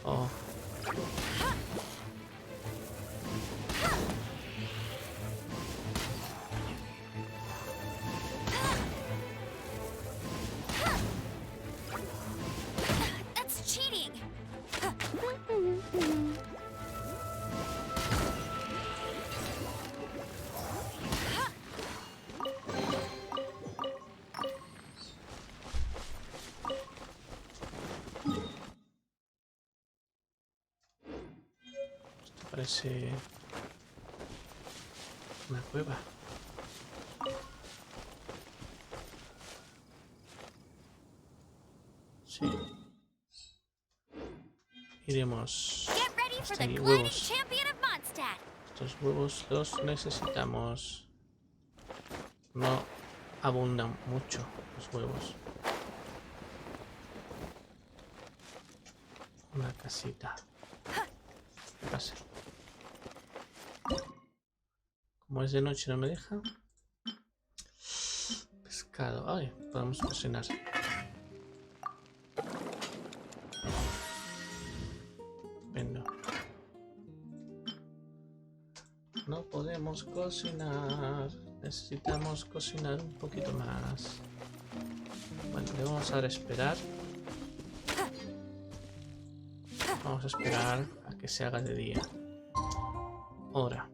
Oh. That's cheating. Esto parece una cueva. Sí. Iremos hasta ahí. Huevos. Estos huevos los necesitamos. No abundan mucho los huevos. Una casita. ¿Qué pasa? Como es de noche no me deja. Pescado. Ay, podemos cocinar. Vendo. No podemos cocinar. Necesitamos cocinar un poquito más. Bueno, le vamos a dar a esperar. Vamos a esperar a que se haga de día. Ahora.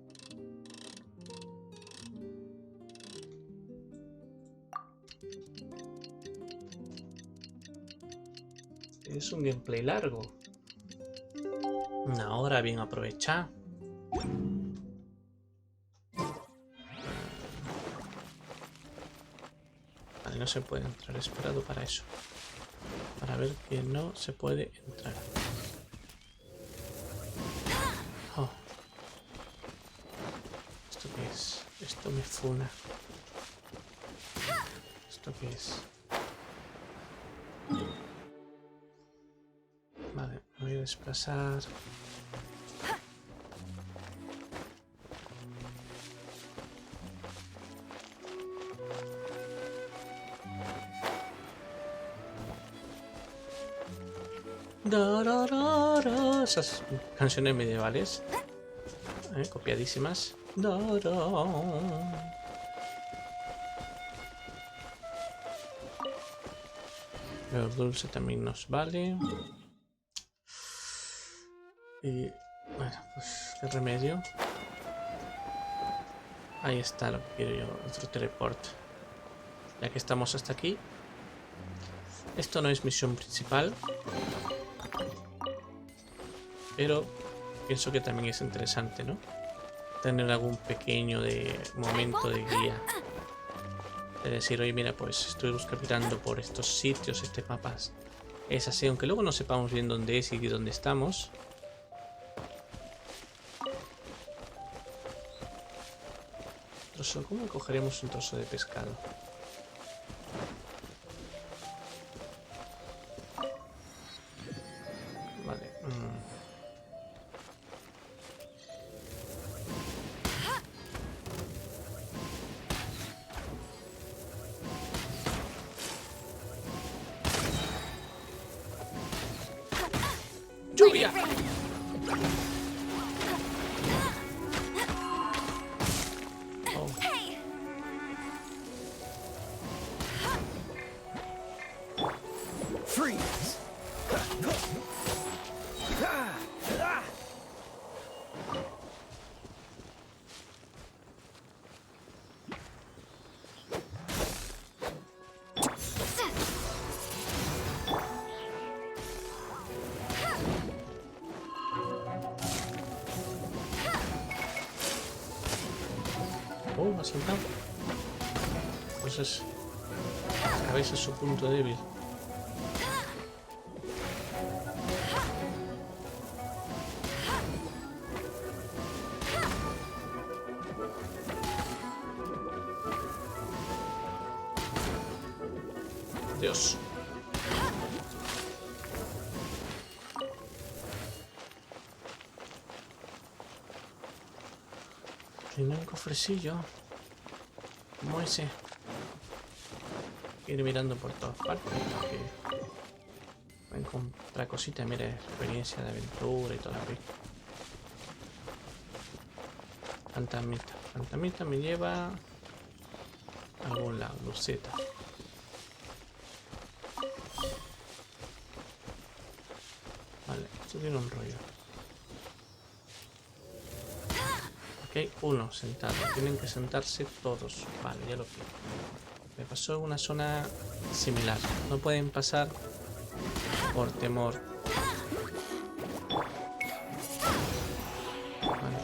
Es un gameplay largo. Una hora bien aprovechada. Vale, no se puede entrar. He esperado para eso. Para ver que no se puede entrar. Oh. ¿Esto qué es? Esto me funa. ¿Esto qué es? Vale, me voy a desplazar. Esas canciones medievales, copiadísimas. El dulce también nos vale. Y bueno, pues qué remedio. Ahí está lo que quiero yo, otro teleport. Ya que estamos hasta aquí. Esto no es misión principal, pero pienso que también es interesante, ¿no? Tener algún pequeño momento de guía. De decir, oye, mira, pues estoy buscando por estos sitios, este mapa es así, aunque luego no sepamos bien dónde es y dónde estamos. ¿Cómo cogeremos un trozo de pescado? Vale. ¡Lluvia! Freeze! Me ha saltado. Pues es... La cabeza es su punto débil. Dios. Tiene un cofrecillo como ese. Hay que ir mirando por todas partes porque voy a encontrar cositas. Mira, experiencia de aventura y toda la vida. Fantasmita. Fantasmita me lleva a algún lado. Luceta. Vale, esto tiene un rollo. Aquí hay uno sentado. Tienen que sentarse todos. Vale, ya lo quiero. Me pasó en una zona similar. No pueden pasar por temor. Vale.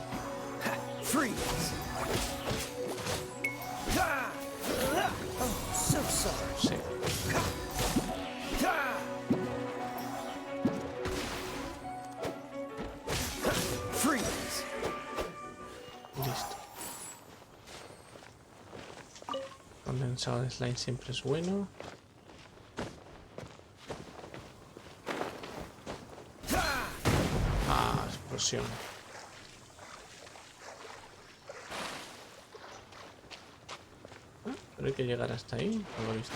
Sí. Listo. Condensado de slime siempre es bueno. Ah, explosión. Ah, pero hay que llegar hasta ahí, no lo he visto.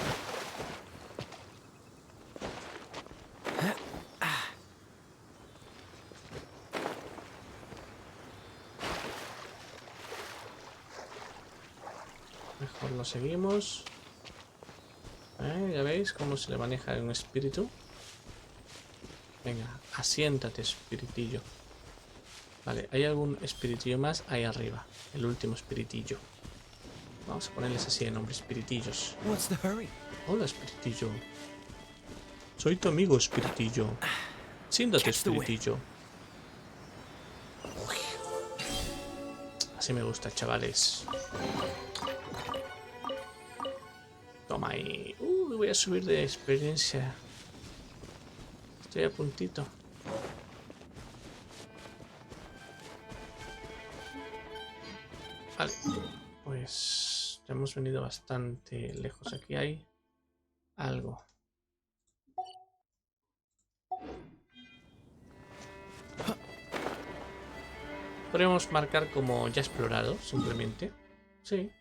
Mejor lo seguimos. Ya veis cómo se le maneja un espíritu. Venga, asiéntate, espiritillo. Vale, hay algún espiritillo más ahí arriba. El último espiritillo. Vamos a ponerles así de nombre, espiritillos. Hola, espiritillo. Soy tu amigo, espiritillo. Siéntate, espiritillo. Así me gusta, chavales. Toma ahí. Voy a subir de experiencia. Estoy a puntito. Vale. Pues ya hemos venido bastante lejos. Aquí hay algo. Podríamos marcar como ya explorado, simplemente. Sí.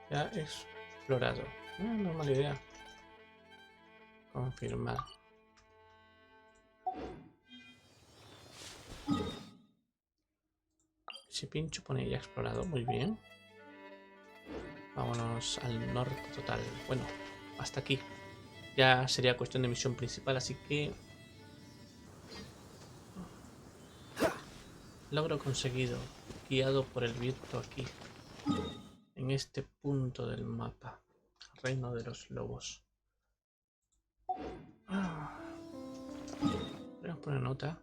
Ya explorado. No es mala idea. Confirmar. Si pincho pone ya explorado. Muy bien. Vámonos al norte total. Bueno, hasta aquí. Ya sería cuestión de misión principal, así que... Logro conseguido. Guiado por el viento aquí. En este punto del mapa. Reino de los lobos. Voy a poner nota.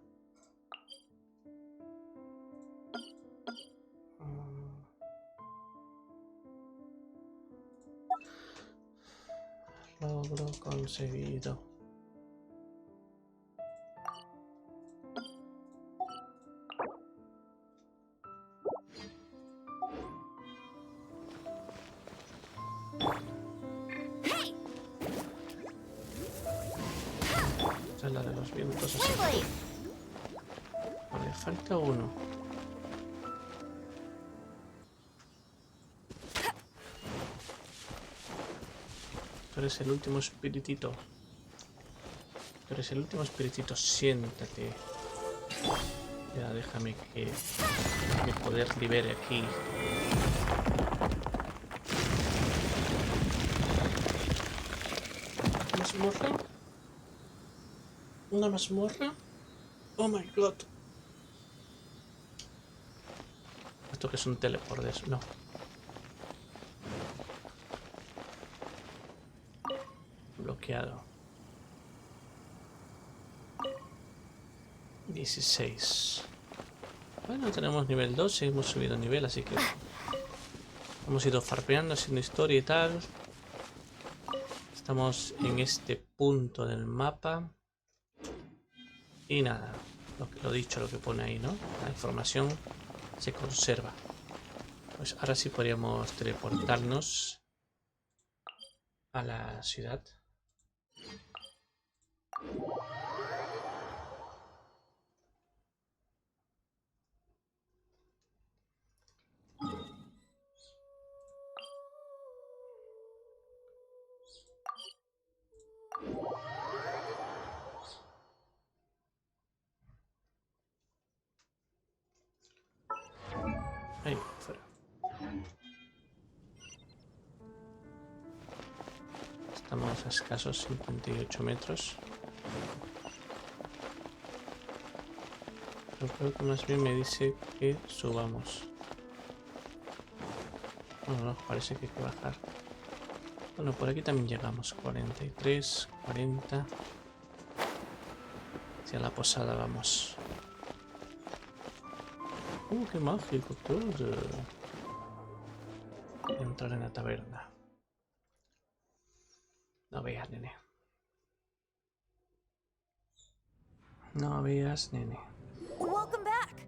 Logro conseguido. Esta es la de los vientos así. Vale, falta uno. eres el último espiritito. Tú eres el último espiritito. Siéntate. Ya déjame que mi poder libere aquí. ¿Mazmorra? ¿Una mazmorra? Oh my god. ¿Esto que es un teleport de eso? No. Bloqueado. 16. Bueno, tenemos nivel 2, hemos subido nivel, así que hemos ido farmeando, haciendo historia y tal. Estamos en este punto del mapa. Y nada, lo dicho, lo que pone ahí, ¿no? La información se conserva. Pues ahora sí podríamos teleportarnos a la ciudad. Ahí, fuera. Estamos a escasos 58 metros. Yo creo que más bien me dice que subamos. No, parece que hay que bajar. Bueno, por aquí también llegamos. 43, 40. Hacia la posada vamos. Qué mágico todo. Entrar en la taberna. No veas, nene. No veas, nene. Welcome back.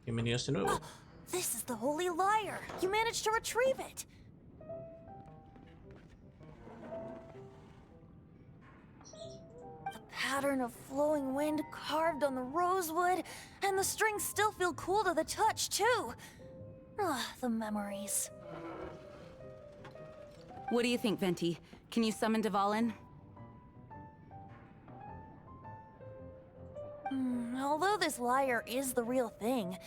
Bienvenidos de nuevo. This is the Holy Lyre. You managed to retrieve it. The pattern of flowing wind carved on the rosewood, and the strings still feel cool to the touch, too. The memories. What do you think, Venti? Can you summon Dvalin? Although this lyre is the real thing,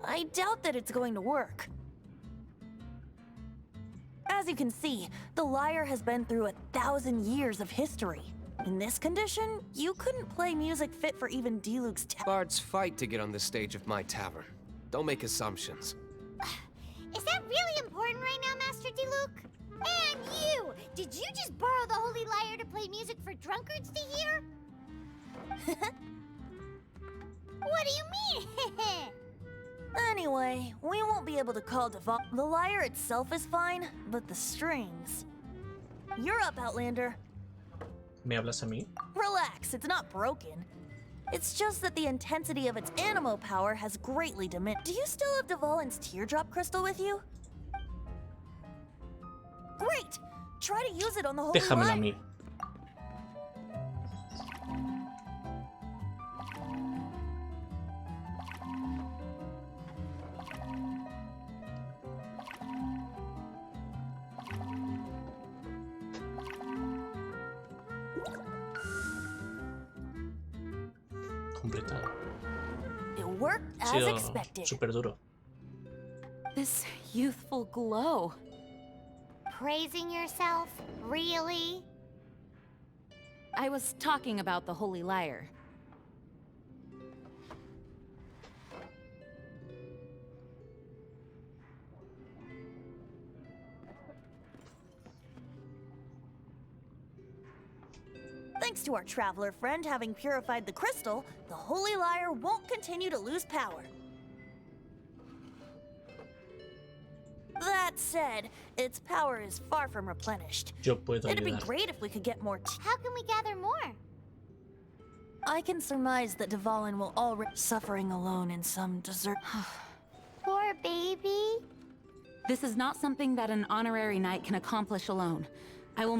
I doubt that it's going to work. As you can see, the lyre has been through 1,000 years of history. In this condition, you couldn't play music fit for even Diluc's Bards fight to get on the stage of my tavern. Don't make assumptions. Is that really important right now, Master Diluc? And you! Did you just borrow the Holy Lyre to play music for drunkards to hear? What do you mean? Anyway, we won't be able to call Dvalin. The lyre itself is fine, but the strings... You're up, Outlander. ¿Me hablas a mí? Relax, it's not broken. It's just that the intensity of its animo power has greatly diminished. Do you still have Dvalin's teardrop crystal with you? Great! Try to use it on the Holy Déjamela a Lyre. mí. Completado. It worked Ha as sido expected. súper duro. This youthful glow. Praising yourself? Really? I was talking about the Holy Lyre. Thanks to our traveler friend having purified the crystal, the Holy Lyre won't continue to lose power. That said, its power is far from replenished. Yo puedo It'd be ayudar. great if we could get more. How can we gather more? I can surmise that Dvalin will already suffering alone in some desert. Poor baby. This is not something that an honorary knight can accomplish alone.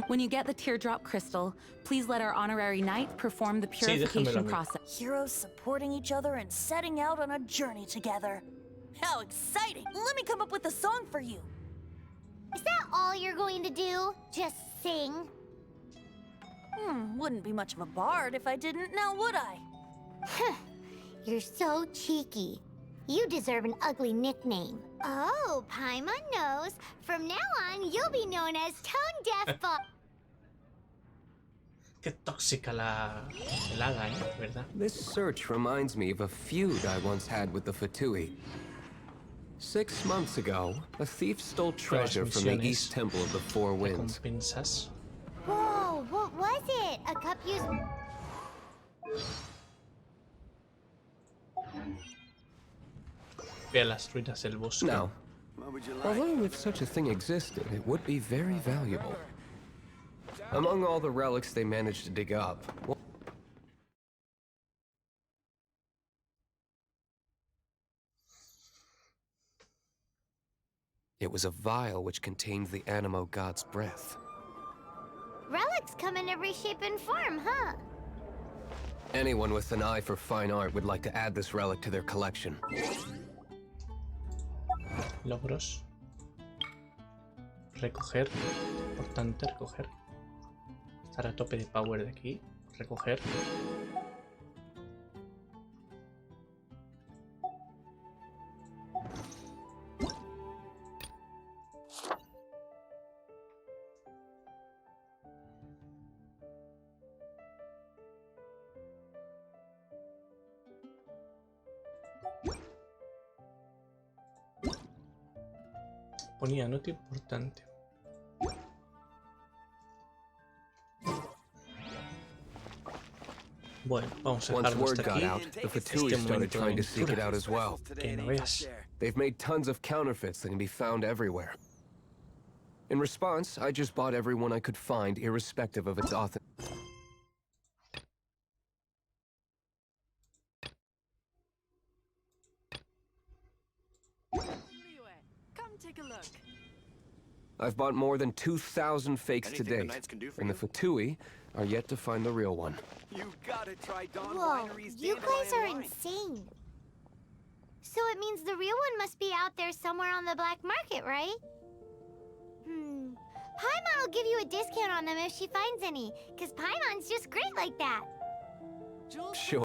When you get the teardrop crystal, please let our honorary knight perform the déjamelo a purification mí. process. Heroes supporting each other and setting out on a journey together. How exciting! Let me come up with a song for you. Is that all you're going to do? Just sing? Wouldn't be much of a bard if I didn't, now would I? You're so cheeky. You deserve an ugly nickname. Oh, Paimon knows. From now on, you'll be known as Tone Deaf Boy. Qué tóxica la hada, ¿verdad? This search reminds me of a feud I once had with the Fatui. 6 months ago, a thief stole treasure from the East Temple of the Four Winds. Recompensas. Whoa, what was it? A cup used... Ve a las ruinas del bosque. Now, although if such a thing existed, it would be very valuable. Among all the relics they managed to dig up, it was a vial which contained the Animo god's breath. Relics come in every shape and form, huh? Anyone with an eye for fine art would like to add this relic to their collection. Logros. Recoger. Importante, recoger. Estar a tope de power de aquí. Recoger. Ponía nota importante. Bueno, vamos a Once dejarlo word hasta got aquí. out, the Fatui started trying to seek it out as well. Que no veas. They've made tons of counterfeits that can be found everywhere. In response, I just bought every one I could find, irrespective of its author. Come take a look. I've bought more than 2,000 fakes to date, and the Fatui are yet to find the real one. You gotta try Dawn Whoa, Winery's you guys are dandelion wine. insane. So it means the real one must be out there somewhere on the black market, right? Paimon will give you a discount on them if she finds any, because Paimon's just great like that. Sure.